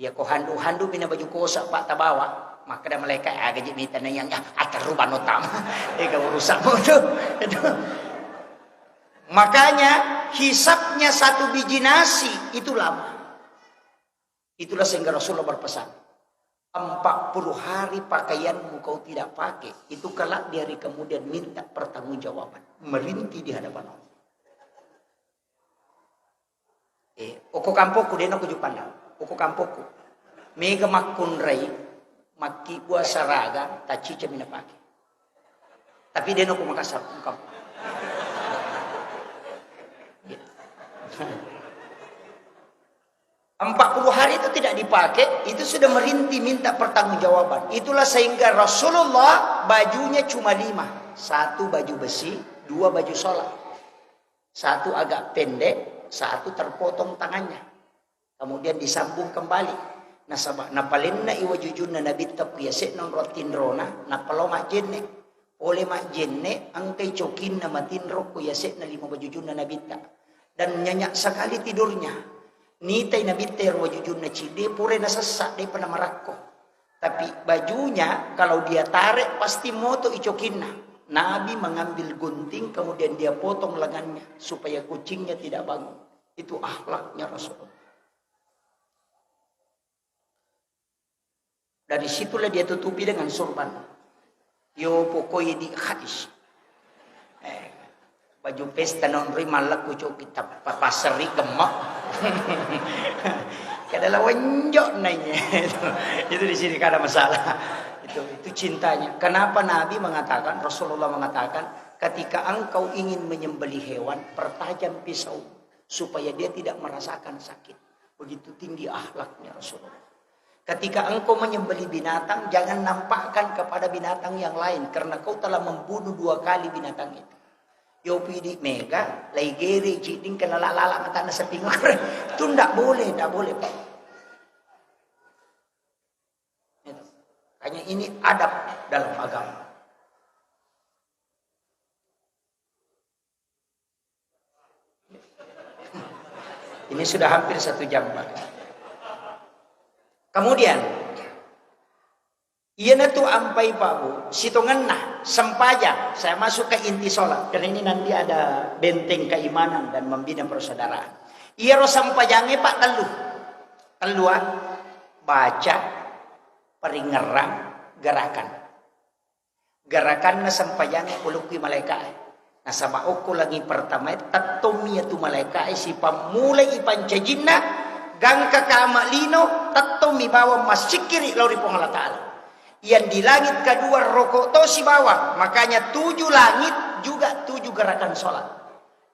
S2: Ya kau handu-handu bina baju kosak Pak tabawa. Maka dah mereka agak jemitan yang atar ruban utama. Dia kau rusak itu. Makanya hisapnya satu biji nasi itu lama. Itulah sehingga Rasulullah berpesan. 40 hari pakaianmu kau tidak pakai. Itu kelak di hari kemudian minta pertanggungjawaban. Merintih di hadapan Allah. Oko kampoku dia nak pandang. Oko kampoku. Mega makunrai maki buah saraga taci cemina pakai. Tapi dia nak makasar kampo. 40 hari itu tidak dipakai, itu sudah merintih minta pertanggungjawaban. Itulah sehingga Rasulullah bajunya cuma 5. 1 baju besi, 2 baju sholat. 1 agak pendek, 1 terpotong tangannya. Kemudian disambung kembali. Nasabak napalinna iwajujunna nabi tapiyase non rotinrona napalo majenne. Oleh majenne angkai cokin na matinro kuyase na lima wajujunna nabita. Dan nyanyak sekali tidurnya. Nitai nabita wajujunna cide pure nasasak de panamarakko. Tapi bajunya kalau dia tarik pasti moto icokinna. Nabi mengambil gunting kemudian dia potong lengannya supaya kucingnya tidak bangun. Itu akhlaknya Rasulullah. Dari situlah dia tutupi dengan sorban. Yo pokoknya di hadis. Baju pesta non rimalak kucuk kita papasari gemak. Kadalah wenjok nanya. Itu di sini kada masalah. Itu cintanya. Kenapa Nabi mengatakan, Rasulullah mengatakan, ketika engkau ingin menyembelih hewan, pertajam pisau supaya dia tidak merasakan sakit. Begitu tinggi akhlaknya Rasulullah. Ketika engkau menyembelih binatang, jangan nampakkan kepada binatang yang lain. Karena kau telah membunuh 2 kali binatang itu. Yo pidi mega, laigeri, ciding, kena lala mata na sa pingar. Itu tidak boleh Pak. Hanya ini adab dalam agama. Ini sudah hampir 1 jam Pak. Kemudian, iya tu ampai Pak Bu, sitongenna sempajang. Saya masuk ke inti sholat, karena ini nanti ada benteng keimanan dan membina persaudaraan. Iya ro sampajangnya Pak teluan, baca, peringerang, gerakan. Gerakan na sampajangnya puluki malaikat. Nah sama aku lagi pertama, tatomia tu malaikat si pamulai ipancajinna. Gangka kamalino tato mi bawa masikiri lauri Allah Ta'ala. Yang di langit kedua rokok to si bawa. Makanya 7 langit juga 7 gerakan sholat.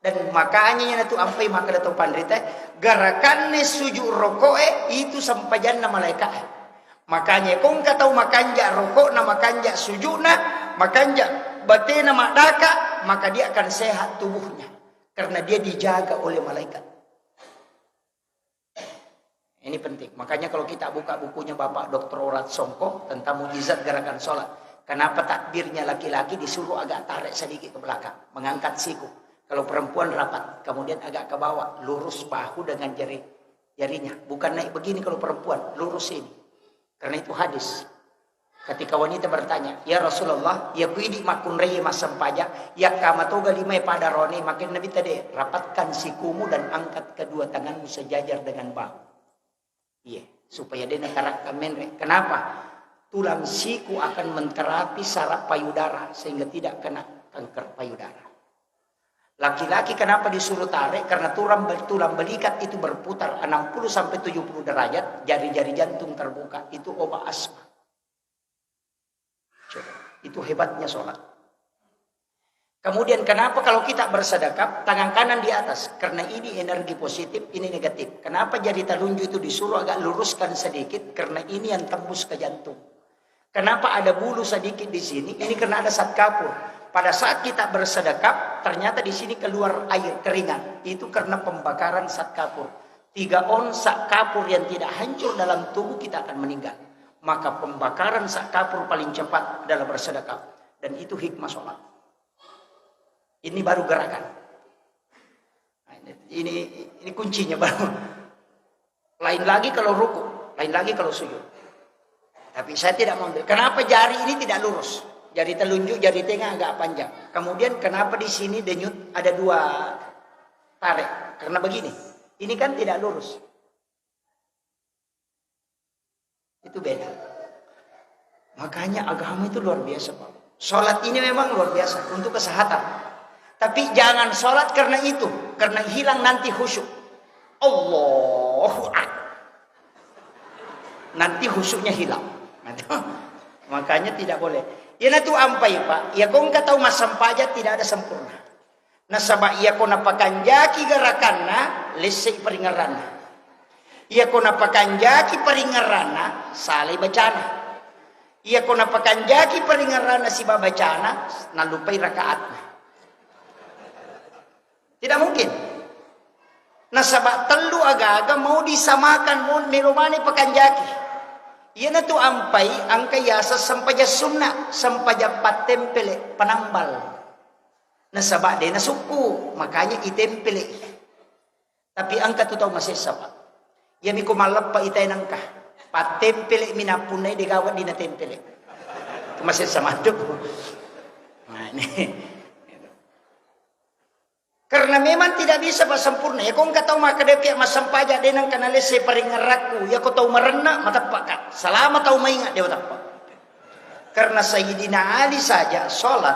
S2: Dan makanya yang itu ampai maka datang pandrita. Gerakannya sujud rokok itu sampai jannah malaikat. Makanya kong katau makanja rokok na makanja sujud na makanja batena madaka. Maka dia akan sehat tubuhnya. Karena dia dijaga oleh malaikat. Ini penting. Makanya kalau kita buka bukunya Bapak Dr. Orat Songko tentang mujizat gerakan sholat. Kenapa takbirnya laki-laki disuruh agak tarik sedikit ke belakang. Mengangkat siku. Kalau perempuan rapat. Kemudian agak ke bawah. Lurus bahu dengan jarinya. Bukan naik begini kalau perempuan. Lurus ini. Karena itu hadis. Ketika wanita bertanya. Ya Rasulullah. Ya kuidi makun reye masam pajak. Ya kamatoga limai pada roni. Makin Nabi tadi. Rapatkan sikumu dan angkat kedua tanganmu sejajar dengan bahu. Iya, supaya dia karakter menre. Kenapa? Tulang siku akan menterapi saraf payudara sehingga tidak kena kanker payudara. Laki-laki kenapa disuruh tarik? Karena tulang belikat itu berputar 60-70 derajat, jari-jari jantung terbuka. Itu obat asma. Coba, itu hebatnya sholat. Kemudian kenapa kalau kita bersedekap tangan kanan di atas? Karena ini energi positif, ini negatif. Kenapa jari telunjuk itu disuruh agak luruskan sedikit? Karena ini yang tembus ke jantung. Kenapa ada bulu sedikit di sini? Ini karena ada zat kapur. Pada saat kita bersedekap, ternyata di sini keluar air keringat. Itu karena pembakaran zat kapur. 3 ons zat kapur yang tidak hancur dalam tubuh kita akan meninggal. Maka pembakaran zat kapur paling cepat dalam bersedekap. Dan itu hikmah sholat. Ini baru gerakan. Nah, ini kuncinya baru. Lain lagi kalau ruku, lain lagi kalau sujud. Tapi saya tidak mau ambil. Kenapa jari ini tidak lurus? Jari telunjuk, jari tengah agak panjang. Kemudian kenapa di sini denyut ada 2 tarik? Karena begini. Ini kan tidak lurus. Itu beda. Makanya agama itu luar biasa, Pak. Sholat ini memang luar biasa untuk kesehatan. Tapi jangan sholat karena itu. Karena hilang nanti khusyuk. Allahu Akbar. Nanti khusyuknya hilang. Makanya tidak boleh. Ya itu ampai Pak. Ya kau nggak tahu mas sampajat tidak ada sempurna. Nasabah iya kau napakan jaki gerakanna lesek peringarana. Iya kau napakan jaki peringarana salai bacana. Iya kau napakan jaki peringarana si babacana nalupai rakaatna. Tidak mungkin. Nasabak telu aga-aga mau disamakan mau nilumani pakanjaki. Iya na tu ampai angka yasa sampaja sunnah sampaja patempele panambal. Nasabak de na suku makanya itempele. Tapi angka tu tahu masih sabak. Ya mi kumalap pa itay nangka. Patempele minapunay de gawat di na tempele. Itu masih sama tu. Nah ini. Karena memang tidak bisa sempurna. Ya kau tahu maka dia masampaja denang kanale se paring ngeraku. Ya kau tahu merena matapakat. Selama tahu maingat dia matapak. Karena Sayyidina Ali saja sholat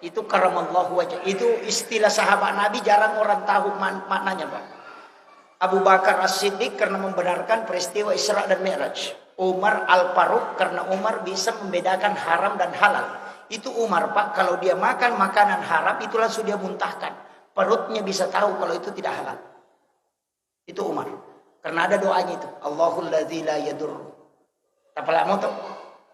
S2: itu karamallahu wajah. Itu istilah sahabat Nabi jarang orang tahu maknanya, Pak. Abu Bakar As-Siddiq karena membenarkan peristiwa Isra dan Mi'raj. Umar Al-Faruq karena Umar bisa membedakan haram dan halal. Itu Umar, Pak, kalau dia makan makanan haram itu langsung dia muntahkan. Perutnya bisa tahu kalau itu tidak halal. Itu Umar. Karena ada doanya itu. Allahul ladzi la yadur. Hafal tuh?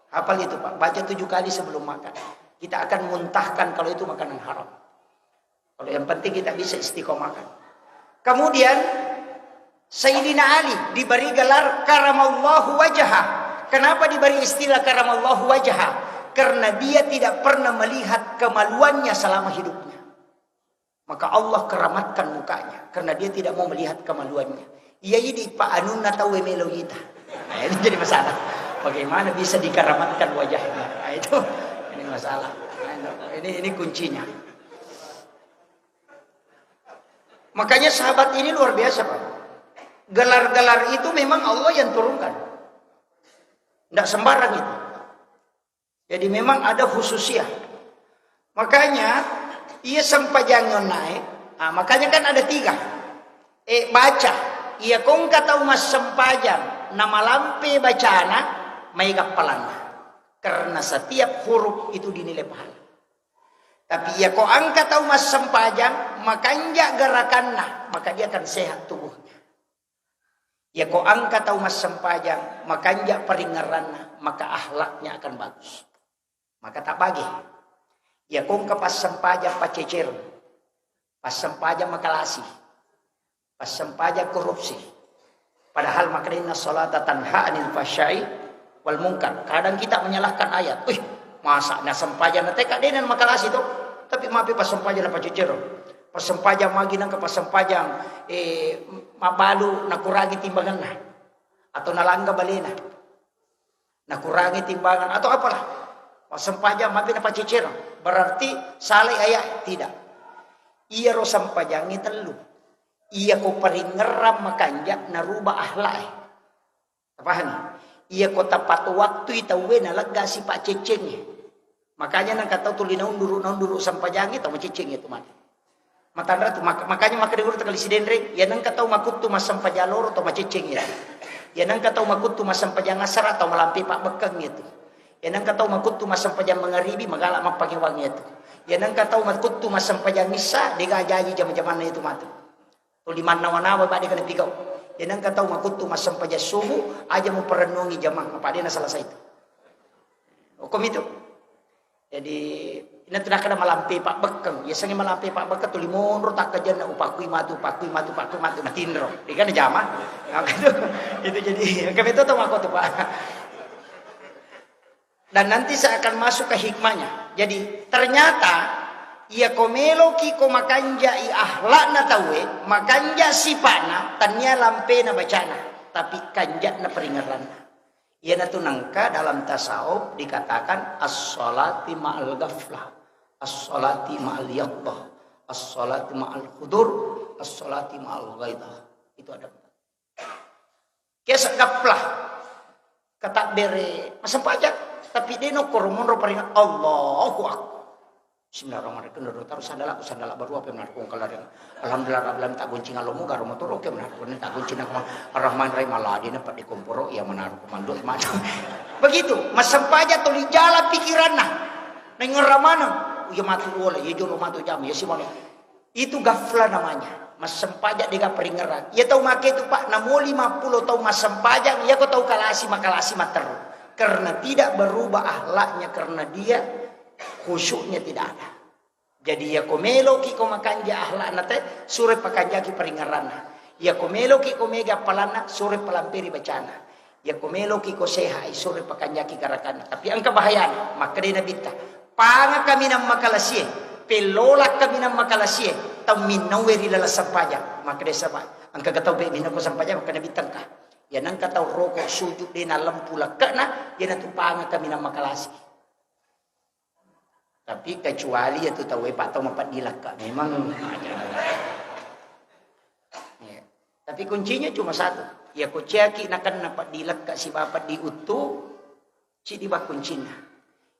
S2: Hafal itu, Pak. Baca 7 kali sebelum makan. Kita akan muntahkan kalau itu makanan haram. Kalau yang penting kita bisa istiqomah makan. Kemudian Sayyidina Ali diberi gelar karamallahu wajha. Kenapa diberi istilah karamallahu wajha? Karena dia tidak pernah melihat kemaluannya selama hidupnya. Maka Allah keramatkan mukanya. Karena dia tidak mau melihat kemaluannya. Iya ini Pak Anun atau Wemelo kita. Nah ini jadi masalah. Bagaimana bisa dikeramatkan wajahnya. Nah itu ini masalah. Nah, ini kuncinya. Makanya sahabat ini luar biasa, Pak. Gelar-gelar itu memang Allah yang turunkan. Tidak sembarang itu. Jadi memang ada khususiah. Makanya ia sempajang naik. Nah, makanya kan ada 3. Baca. Ia kong kata mas sempajang. Nama lampe bacana. Maiga palana. Karena setiap huruf itu dinilai pahala. Tapi ia kong angkat tahu mas sempajang. Makanya gerakannya. Maka dia akan sehat tubuhnya. Ya kau angkat tahu mas sempajang, makanya peringarannya, maka akhlaknya akan bagus. Maka tak bagi. Ya kau pas sempajang pacecer, pas sempajang makalasi, pas sempajang korupsi. Padahal makanya salat tanha anil fahsya'i wal munkar. Kadang kita menyalahkan ayat. Wih, masa na sempajang na teka denan makalasi tu. Tapi maaf pas sempajang na pacecer. Persempajang magi nang kepassempajang mabalu nakurangi timbangan na atau nalangga balena nakurangi timbangan atau apalah persempajang magi na pacicer berarti saleh ayat tidak iya ro sampajangi telu iya ko paringeram makanja naruba ahlak paham iya ko tepat waktu itawe nalaga si pak ceceng makanya nang kata tulinaun duru sampajangi tau ceceng itu mah matandra tu makanya maka diurut kali si denreng ya nang katau makut tu masam pajalor atau maceceng ya nang katau makut tu masam pajang asar atau malampi pak bekeng itu ya nang katau makut tu masam pajang mengaribi magalak mapagi wangi itu ya nang katau makut tu masam pajang misa digajaji jam-jaman itu matu tu di mana-mana ba di kana pigau ya nang katau makut tu masam pajang subuh aja mau perenungi jamaah apa dia selesai itu hukum itu jadi ina tidak kena malampi pak bekeng ya sangi malampi pak bekeng tu limonro tak kajan na upakui matu na tinro di kana jama itu jadi kami itu tahu aku tuh Pak dan nanti saya akan masuk ke hikmahnya jadi ternyata ia komelo ki ko makanja i ahlak na tawe makanja sipana tanya lampe na bacana tapi kanja na peringaran ia na tunangka dalam tasawuf dikatakan as-sholati ma'al ghaflah, as-sholati ma'al yaqdah, as-sholati ma'al khudur, as-sholati ma'al ghaidah. Itu ada. Kesa ghaflah kata bere masa pajak tapi dia no koromon ro paring Allahu akbar. Bismillahirrahmanirrahim. Taruh sandala baru apa benar kong kalarin. Alhamdulillah rabbil tak guncing alomu garo motor oke benar. Benar tak guncing aku Ar-Rahman Rahim Allah dina pak dikomporo ya menaruh komando macam. Begitu, masampaja tu di jalan pikiranna. Nengor ramana, ya matu oleh, ya jolo matu jam, ya si mana. Itu ghaflah namanya. Masampaja dia peringeran. Ya tahu make itu Pak, namo 50 tahu masampaja, ya kau tahu kalasi mater. Karena tidak berubah akhlaknya karena dia khusyuknya tidak ada. Jadi ya komelo ki ko makanja ahla nate sure pakanja ki peringarana. Ya komelo ki ko mega palana sure palampiri bacana. Ya komelo ki ko seha sure pakanja ki karakana. Tapi ang kabahayan makade na bitta. Panga kami ng makalasie, pelola kami ng makalasie, taw minaweri lala sampaja, makade sabay. Ang kagataw be minako sampaja makana bitang ka. Yan ang kataw roko sujud din na lampula ka na, yan ang panga kami ng makalasi. Tapi kecuali itu tahu pak tahu mapadilak kak memang ya. Tapi kuncinya cuma satu ya kuciaki nakan napadilak kak si bapak diutuh si di kuncinya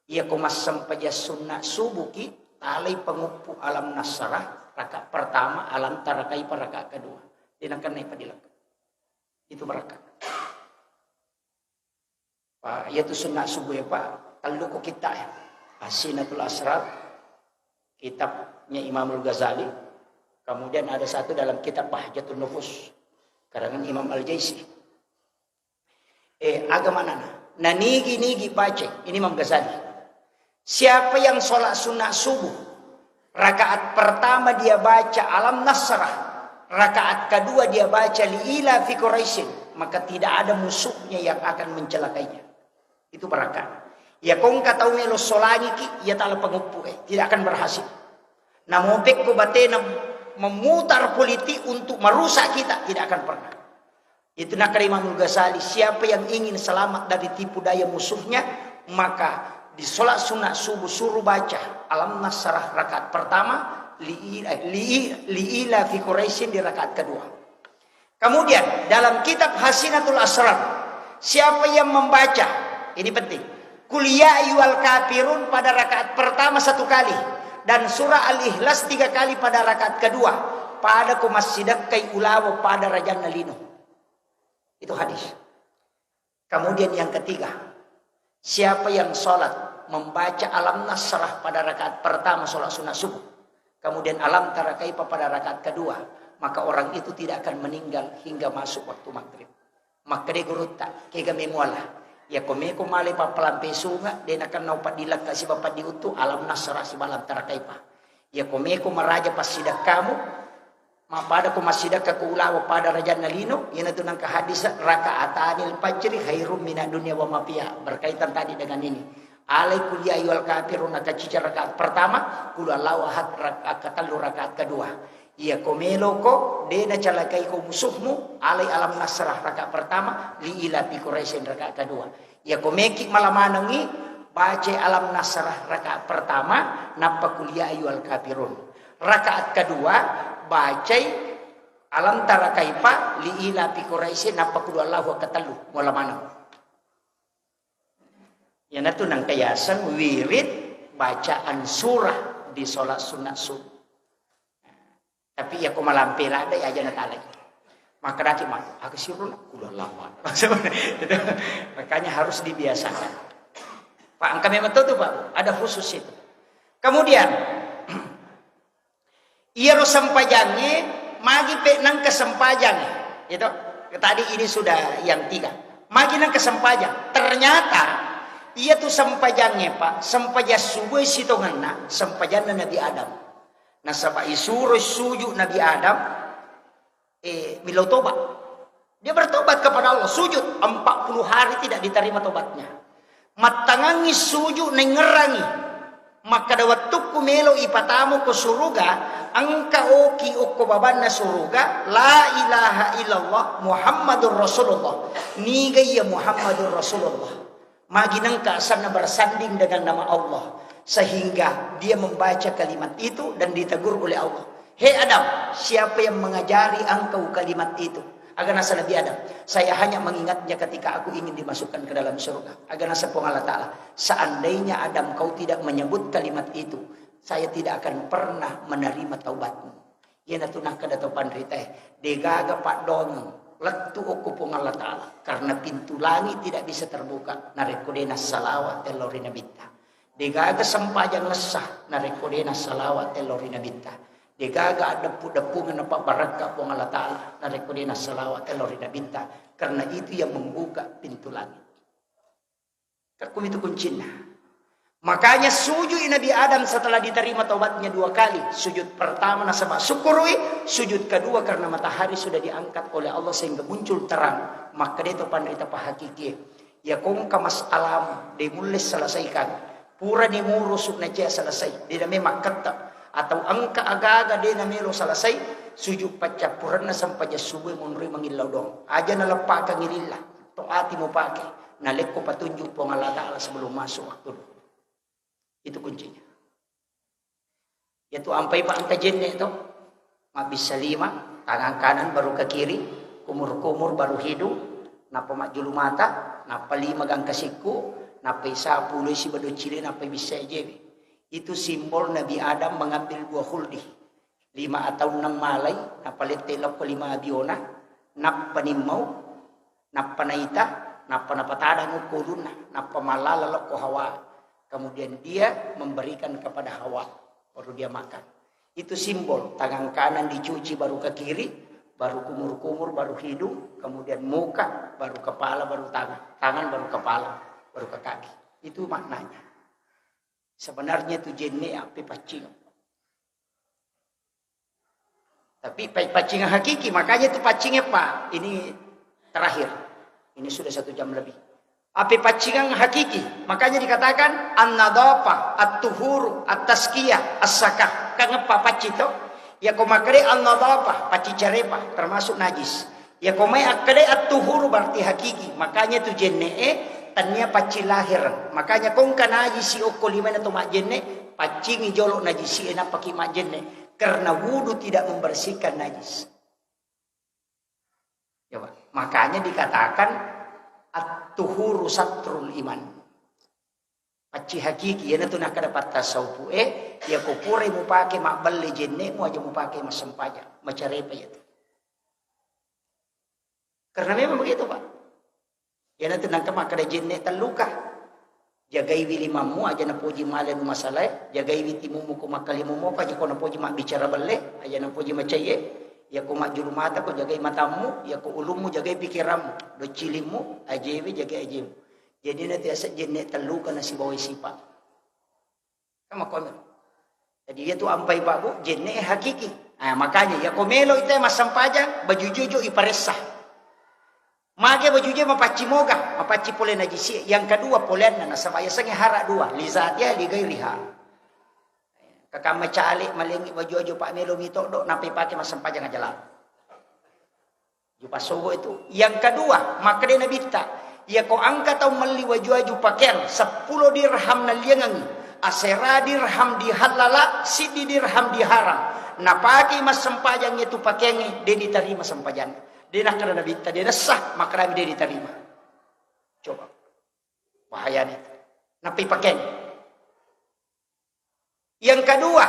S2: ya kumas sampaja sunnah subuki talai pengupu alam nasarah rakaat pertama alam tarakai rakaat kedua dinakan napadilak itu berkat pak ya itu sunnah subuh ya pak kalau kok kita ya Hasinatul Asrar, kitabnya Imam Al-Ghazali. Kemudian ada satu dalam kitab Bahjatun Nufus, karangan Imam Al-Jaisi. Agama nana, nigi baca, ini Imam Ghazali. Siapa yang sholat sunnah subuh, rakaat pertama dia baca Alam Nasrah, rakaat kedua dia baca Li'ila fi Quraisyin, maka tidak ada musuhnya yang akan mencelakainya. Itu berkat. Ya kong katau melo solangi ki ya tala pengupu tidak akan berhasil. Namun pek ko batena memutar politik untuk merusak kita tidak akan pernah. Itu nak Imam Ghazali, siapa yang ingin selamat dari tipu daya musuhnya maka di sholat sunat subuh suruh baca Alam Nasrah rakaat pertama, Li'ila fi Quraisyin di rakaat kedua. Kemudian dalam kitab Hasinatul Asrar, siapa yang membaca, ini penting, Qul ya ayyuhal kafirun pada rakaat pertama 1 kali dan surah Al-Ikhlas 3 kali pada rakaat kedua. Pada kumasidak kai ulawa pada rajan nalino. Itu hadis. Kemudian yang ketiga, siapa yang sholat membaca Alam Nasrah pada rakaat pertama sholat sunat subuh, kemudian Alam Tarakaipa pada rakaat kedua, maka orang itu tidak akan meninggal hingga masuk waktu maghrib. Maka dia gurutta kega memuala. Ya kome male pa pelampe sunga dia akan nau padilak kasi bapak diutu Alam Nasrah si balam tarakaipa. Ya kome maraja pas sidak kamu mapada ko masidak ka ulawa pada raja nalino yan ito nang kahadis rakaatanil fajri khairum minad dunya wa ma fiha, berkaitan tadi dengan ini. Alai kuliah ayyuhal kafirun akacica rakaat pertama kulallahu ahad rakaat rakaat kedua. Iya komelo ko dena calakai ko musuhmu alai Alam Nasrah rakaat pertama li'ila fi Quraisyin rakaat kedua. Iya komeki malamanangi baca Alam Nasrah rakaat pertama napa kuliah ayyuhal kafirun. Rakaat kedua baca Alam Tarakaipa li'ila fi Quraisyin napa kulallahu katalu malamanang. Yan itu nang kayasan wirid bacaan surah di sholat sunat subuh. Tapi ya kumalampira ada ya aja natalay. Maka nanti mah aku sirun udah lama. Makanya harus dibiasakan. Pak kami betul tuh Pak, ada khusus itu. Kemudian ia sempajangnya magi pe nang kesempajangnya. Itu tadi ini sudah yang 3. Magi nang kesempajang. Ternyata ia tuh sempajangnya Pak, sempaja subuh sitonganna, sempajangna Nabi Adam. Nah sampai suruh sujud Nabi Adam milau tobat. Dia bertobat kepada Allah, sujud 40 hari tidak diterima tobatnya. Matangangi sujud nengerangi. Maka dawatuku melo ipatamu ke surga, angka oki okko babanna surga, la ilaha illallah Muhammadur Rasulullah. Niga ya Muhammadur Rasulullah. Maginang sana bersanding dengan nama Allah. Sehingga dia membaca kalimat itu dan ditegur oleh Allah. Hei Adam, siapa yang mengajari engkau kalimat itu? Agar nasa Nabi Adam, saya hanya mengingatnya ketika aku ingin dimasukkan ke dalam surga. Agar nasa Allah Ta'ala, seandainya Adam kau tidak menyebut kalimat itu, saya tidak akan pernah menerima taubatmu. Yan natunah kada to panriteh, degaga pak dong, letu okupong Allah Ta'ala. Karena pintu langit tidak bisa terbuka. Narekodena salawat telorina bitta. Degaga sempajang lesah narekodena salawat telorina bitta. Degaga depu-depungan apa baraka pong Allah Ta'ala narekodena salawat telorina bitta. Karena itu yang membuka pintu langit. Kakum itu kuncinya. Makanya sujud Nabi Adam setelah diterima taubatnya 2 kali. Sujud pertama nasabah syukurui, sujud kedua karena matahari sudah diangkat oleh Allah sehingga muncul terang. Maka dia itu panderita hakiki. Ya kong kamas alam dimulai selesaikan. Pura ni murus na dia selesai. Dia memang kata atau angka aga-aga dia namelo selesai. Sujud paca purana sampai subuh munri mangilaw dong. Aja nalapak kang ilila. Toati mo pakai. Nalek ko patunjuk po ng Allah Ta'ala sebelum masuk waktu. Itu kuncinya. Yaitu ampai pak anta jenne itu. Mabisa 5. Tangan kanan baru ke kiri. Kumur-kumur baru hidung. Napa majulu mata. Napa 5 gang kasiku. Napa 10 si bado cili. Napa bisa jebi. Itu simbol Nabi Adam mengambil buah khuldi. 5 atau 6 malay. Napa letelok ke 5 abiona. Napa nimau. Napa naita. Napa tadang ukuluna. Napa malalalok ko hawa. Kemudian dia memberikan kepada Hawa. Baru dia makan. Itu simbol. Tangan kanan dicuci baru ke kiri. Baru kumur-kumur baru hidung. Kemudian muka. Baru kepala baru tangan. Tangan baru kepala. Baru ke kaki. Itu maknanya. Sebenarnya itu jenis api pacing. Tapi pacing hakiki. Makanya itu pacingnya Pak. Ini terakhir. Ini sudah 1 jam lebih. Api pacingan hakiki. Makanya dikatakan an-nadhafa, at-tuhuru, at-taskiyah, as-sakah. Kangapa paci itu? Ya komakre an-nadhafa, paci carepa, termasuk najis. Ya komai akre at-tuhuru berarti hakiki. Makanya itu jenne tanya paci lahir. Makanya kong najisi okko 5 atau mak jenne, pacingi jolok najisi enak pakai mak jenne. Karena wudu tidak membersihkan najis. Ya, Pak. Makanya dikatakan at-tuhuru satrul iman. Paci hakiki yana tu nak dapat tasawuf ya ko pure mo pake makballe jenne mo aja mo pake masampaja macarepa itu. Karena memang begitu Pak. Yana tu nak makada jenne taluka. Jagai wili mamu aja na poji malen masalah, jagai witi mumu ko makalimu mo aja ko na poji mak bicara balle, aja na poji macaye. Ya ko mak juru mata ko jagai matamu, ya ko ulummu jagai pikiranmu, do cilimu ajewe jagai ajewe. Jadi nanti asal jenek telu kana si bawai sifat. Kama komen. Jadi dia tu ampai babu jenek hakiki. Makanya ya komelo itu mas sampaja baju jojo iparesah. Mage baju jojo mapaci moga, mapaci pole najisi. Yang kedua polen na samaya sange hara 2, lizatnya ligai riha. Kakak calik malengi baju-baju Pak Melo ngito dok napi pakai masam pajang aja lah. Jupa sogo itu. Yang kedua, maka dia nabita. Ya kau angkat atau meli baju-baju pakaian 10 dirham na liangangi. Asera dirham dihalala, sidi dirham diharam. Na pakai masam pajang itu pakaiannya dia diterima sampajan. Dia nak kena nabita, dia sah maka dia diterima. Coba. Bahaya nih. Napi pakaian. Yang kedua,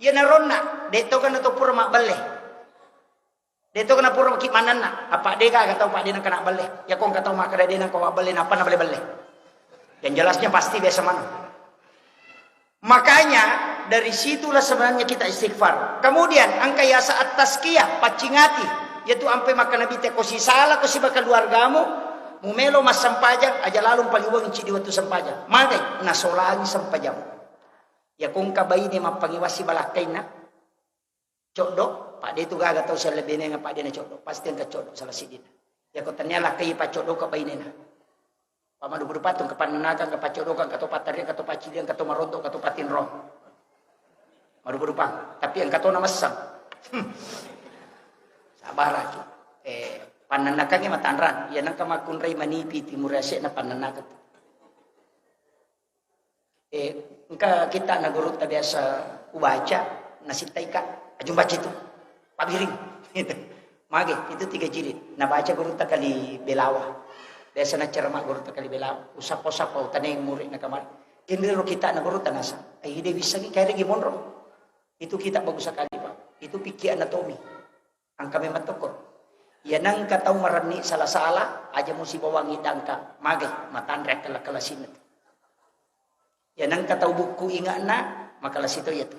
S2: ya naronna, deto kan atau pura mak baleh. Deto kan pura mak manana, apa dia kagak tahu Pak dia nak kena baleh. Ya kau kata mak kada dia nak kau baleh, apa nak baleh. Yang jelasnya pasti biasa mana. Makanya dari situlah sebenarnya kita istighfar. Kemudian angka ya saat taskiyah, pacingati, yaitu ampe makan nabi teko si salah ko si bakal keluargamu, mumelo mas sampajang, aja lalu paliwang cidi waktu sampajang. Magai nasolagi sampajang. Ya kung kabay ni mapangiwasi balakay na codok Pak dia itu gak tahu siya lebih nga Pak dia na codok pasti ang kacodok salah sidin ya ko tanya lakay pa codok kabay ni na pamadu berpatong kapananagan kapacodokan katopatarian katopacilian katomaronto katopatin roh madu berupang tapi ang kato na masang sabar lagi pananakannya matanran yan ang kamakunray manipi timurase na pananakan kita nagurut na biasa ubaca nasitay ka ajung baca itu pabiring mage itu 3 jilid nabaca gurut ta kali belawa biasa na cerama gurut ta kali belawa usap-usap tanay murid na kamar kiniro kita nagurut ta nasa ay hindi bisa ni kaya lagi monro itu kita bagus sekali Pak itu pikir anatomi ang kami matukor yan ang kataw marani salah-salah aja mo si bawang idangka mage matandrek kala-kalasin ya nang kataw buku inga na makalas ito yato.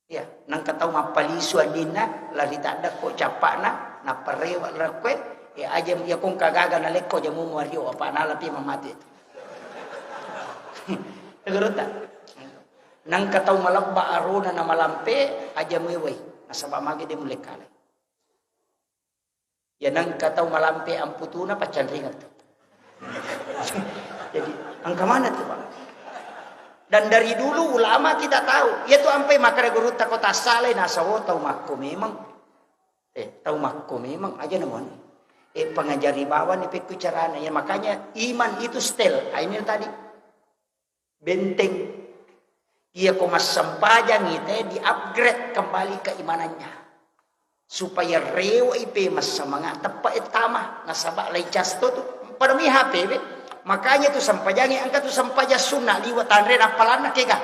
S2: Ya nang kataw mapalisu andina lari tadak ko capa na naparewa rakwe ya aja ya kung kagaga na leko jamu mario apa na lapi mamati. Nagarota. Nang kataw malabba aruna na malampe aja meway. Nasaba magi di mulai kalay. Ya nang kataw malampe ang putuna pacanringat. Jadi angka mana tuh Pak? Dan dari dulu ulama kita tahu, yaitu sampai makara guru kota saleh nasawo tahu makko memang, tahu makko memang aja namun, pengajari bawah nih peku caranya, ya makanya iman itu stel, ini tadi benteng, dia komas sempajang itu di upgrade kembali keimanannya, supaya rewa ip mas semangat tepat etama nasabak lecas tuh pada mi HP makanya tuh sampajangi angkat tuh sampaja sunnah liwat tanre apalana kega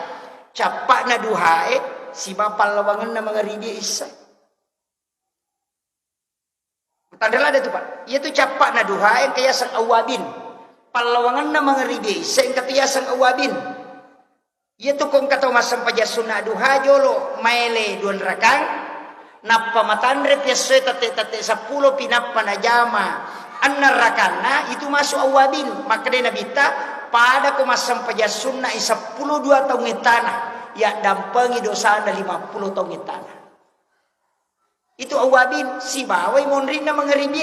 S2: capak na duhae si bapal lawangan na mga ridi isa tandela ada tuh Pak yaitu capak na duhae kaya sang awabin palawangan na mga ridi isa yang kaya sang awabin yaitu kung kataw mas sampaja sunnah duha jolo maile duan rakang napa matandre piasoy tate 10 pinapa na jama anna rakana itu masuk awabin maka dia nabita pada kumasam paja sunnah 12 tahun tanah ya dampengi dosa anda 50 tahun tanah itu awabin si bawai monrina mengeribi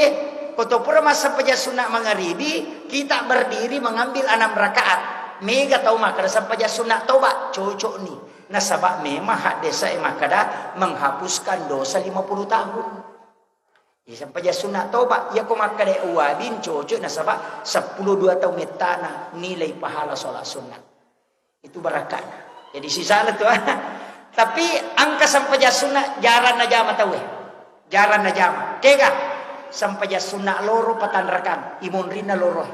S2: kotopura masa paja sunnah mengeribi kita berdiri mengambil 6 rakaat mega tahu maka sampaja sunnah toba cocok nih nasabak memang hak desa makada menghapuskan dosa 50 tahun ya sampai sunat tobat ya ko makade uwadin cocok nasabak 10-2 tahun tanah nilai pahala sholat sunat itu barakahnya jadi sisa tuh tapi angka sampai sunat jaran aja mata we jaran aja kega sampai sunat loro patan rakam imun rina loro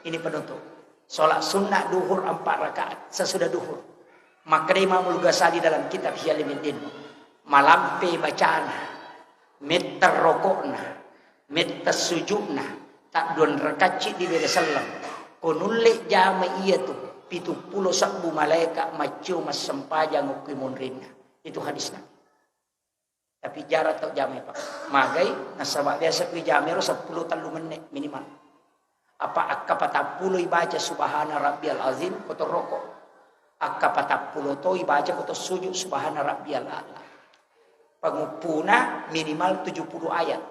S2: ini penutup sholat sunat duhur 4 rakaat sesudah duhur maka Imam Ghazali dalam kitab Hiyaluddin malampe bacaan meter rokokna meter sujudna tak duan rakaci di beda salam konulle jama iya tuh 70 sabbu malaikat macio mas sempajang ukimun rinna itu hadisnya tapi jarak tak jama Pak magai nasabak biasa kui jama 10 talu menit minimal apa akka patapuluh ibaca subhana rabbiyal azim kotor rokok akka patapuluh to ibaca kotor sujud subhana rabbiyal a'la pengupuna minimal 70 ayat.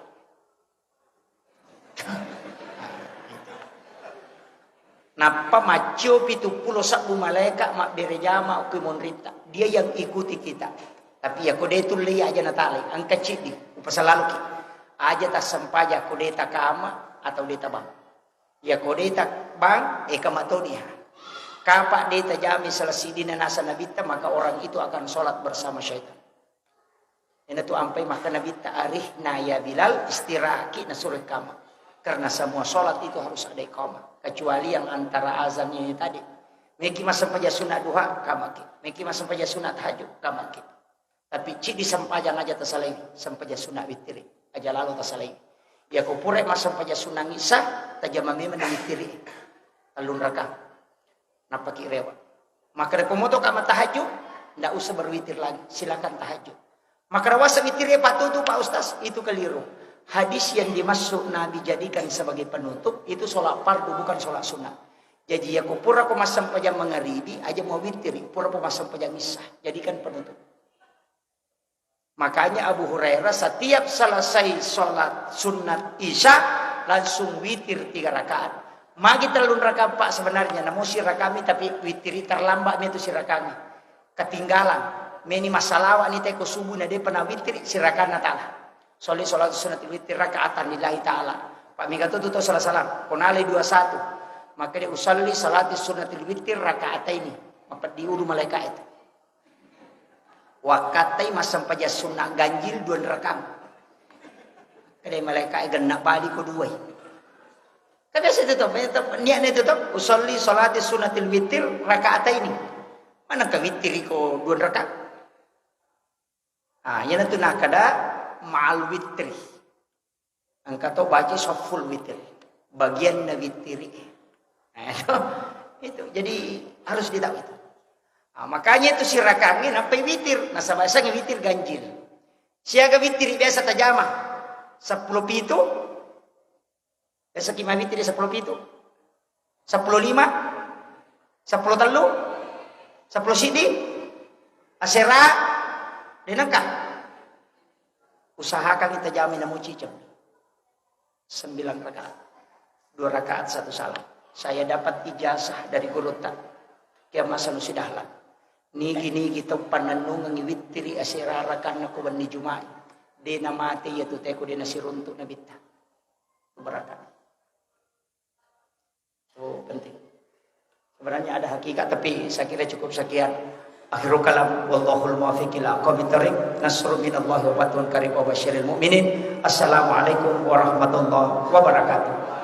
S2: Napa macio 70 sabbu malaikat mak berejama ukimon rita. Dia yang ikuti kita. Tapi ya kode itu li aja natali. Angka cidi. Upasalalu ki. Aja tak sempaja kode tak kama atau deta bang. Ya kode tak bang kamatoniha. Kapak deta jami selasidina nasa nabita maka orang itu akan sholat bersama syaitan. Ini tuh ampai maka Nabi ta'arih naya Bilal istiraki nasurah kama. Karena semua sholat itu harus ada iqamah. Kecuali yang antara azan ini tadi. Meki masam paja sunat duha kamaki. Meki masam paja sunat tahajud kamaki. Tapi cik disampajang aja tasalai. Sampaja sunat witiri. Aja lalu tasalai. Ya kupure masam paja sunat ngisa. Tajamami menangitiri. Alun raka. Napaki rewa. Maka rekomoto kama tahajud. Nggak usah berwitir lagi. Silakan tahajud. Maka rawasa witirnya patutu Pak Ustaz itu keliru. Hadis yang dimasuk Nabi jadikan sebagai penutup itu sholat fardu bukan sholat sunat. Jadi ya pura masam pajang mengeribi aja mau witiri pura masam pajang isah jadikan penutup. Makanya Abu Hurairah setiap selesai sholat sunat isya langsung witir 3 rakaat. Magi telun rakaat Pak sebenarnya namun sirah kami tapi witiri terlambat itu sirah kami ketinggalan. Meni masalah ni teko subuh na de pernah witir sirakan ta'ala. Soli salat sunat witir rakaatan lillahi ta'ala. Pak Mika tu salah salam. Konali 21. Maka dia usalli salat sunat witir rakaataini. Maka diudu malaikat itu. Wakatai masam paja sunat ganjil 2 rakam. Kadai malaikat genak bali ko 2. Kada sa tutup niat ni tutup usalli salat sunat witir rakaataini. Mana ka witir ko 2 rakam? Yan itu nakada ma'al witri. Angka to baca saful witri. Bagian na witri. Itu. Jadi harus ditahu itu. Makanya itu sirah kami sampai witir. Nah bahasanya witir ganjil. Siaga witir biasa tajama. 10 pitu. Biasa kima witir 10 pitu. 10 5. 10 telu. 10 sidi asera denangkah usahakan kita jamin namu cicam 9 rakaat 2 rakaat 1 salam. Saya dapat ijazah dari guru tak kia masa nu sidahlan nigi kita pananung ngiwitiri asera rakan ko ni Jumat dena mati ya tu teko dena siruntuk nabita berakat. So penting. Sebenarnya ada hakikat tapi saya kira cukup sekian. Akhirul kalam wallahul muwaffiq ila aqwamit thariq. Nasrun minallahi wa fathun qarib wa basyiril mu'minin. Assalamualaikum warahmatullahi wabarakatuh.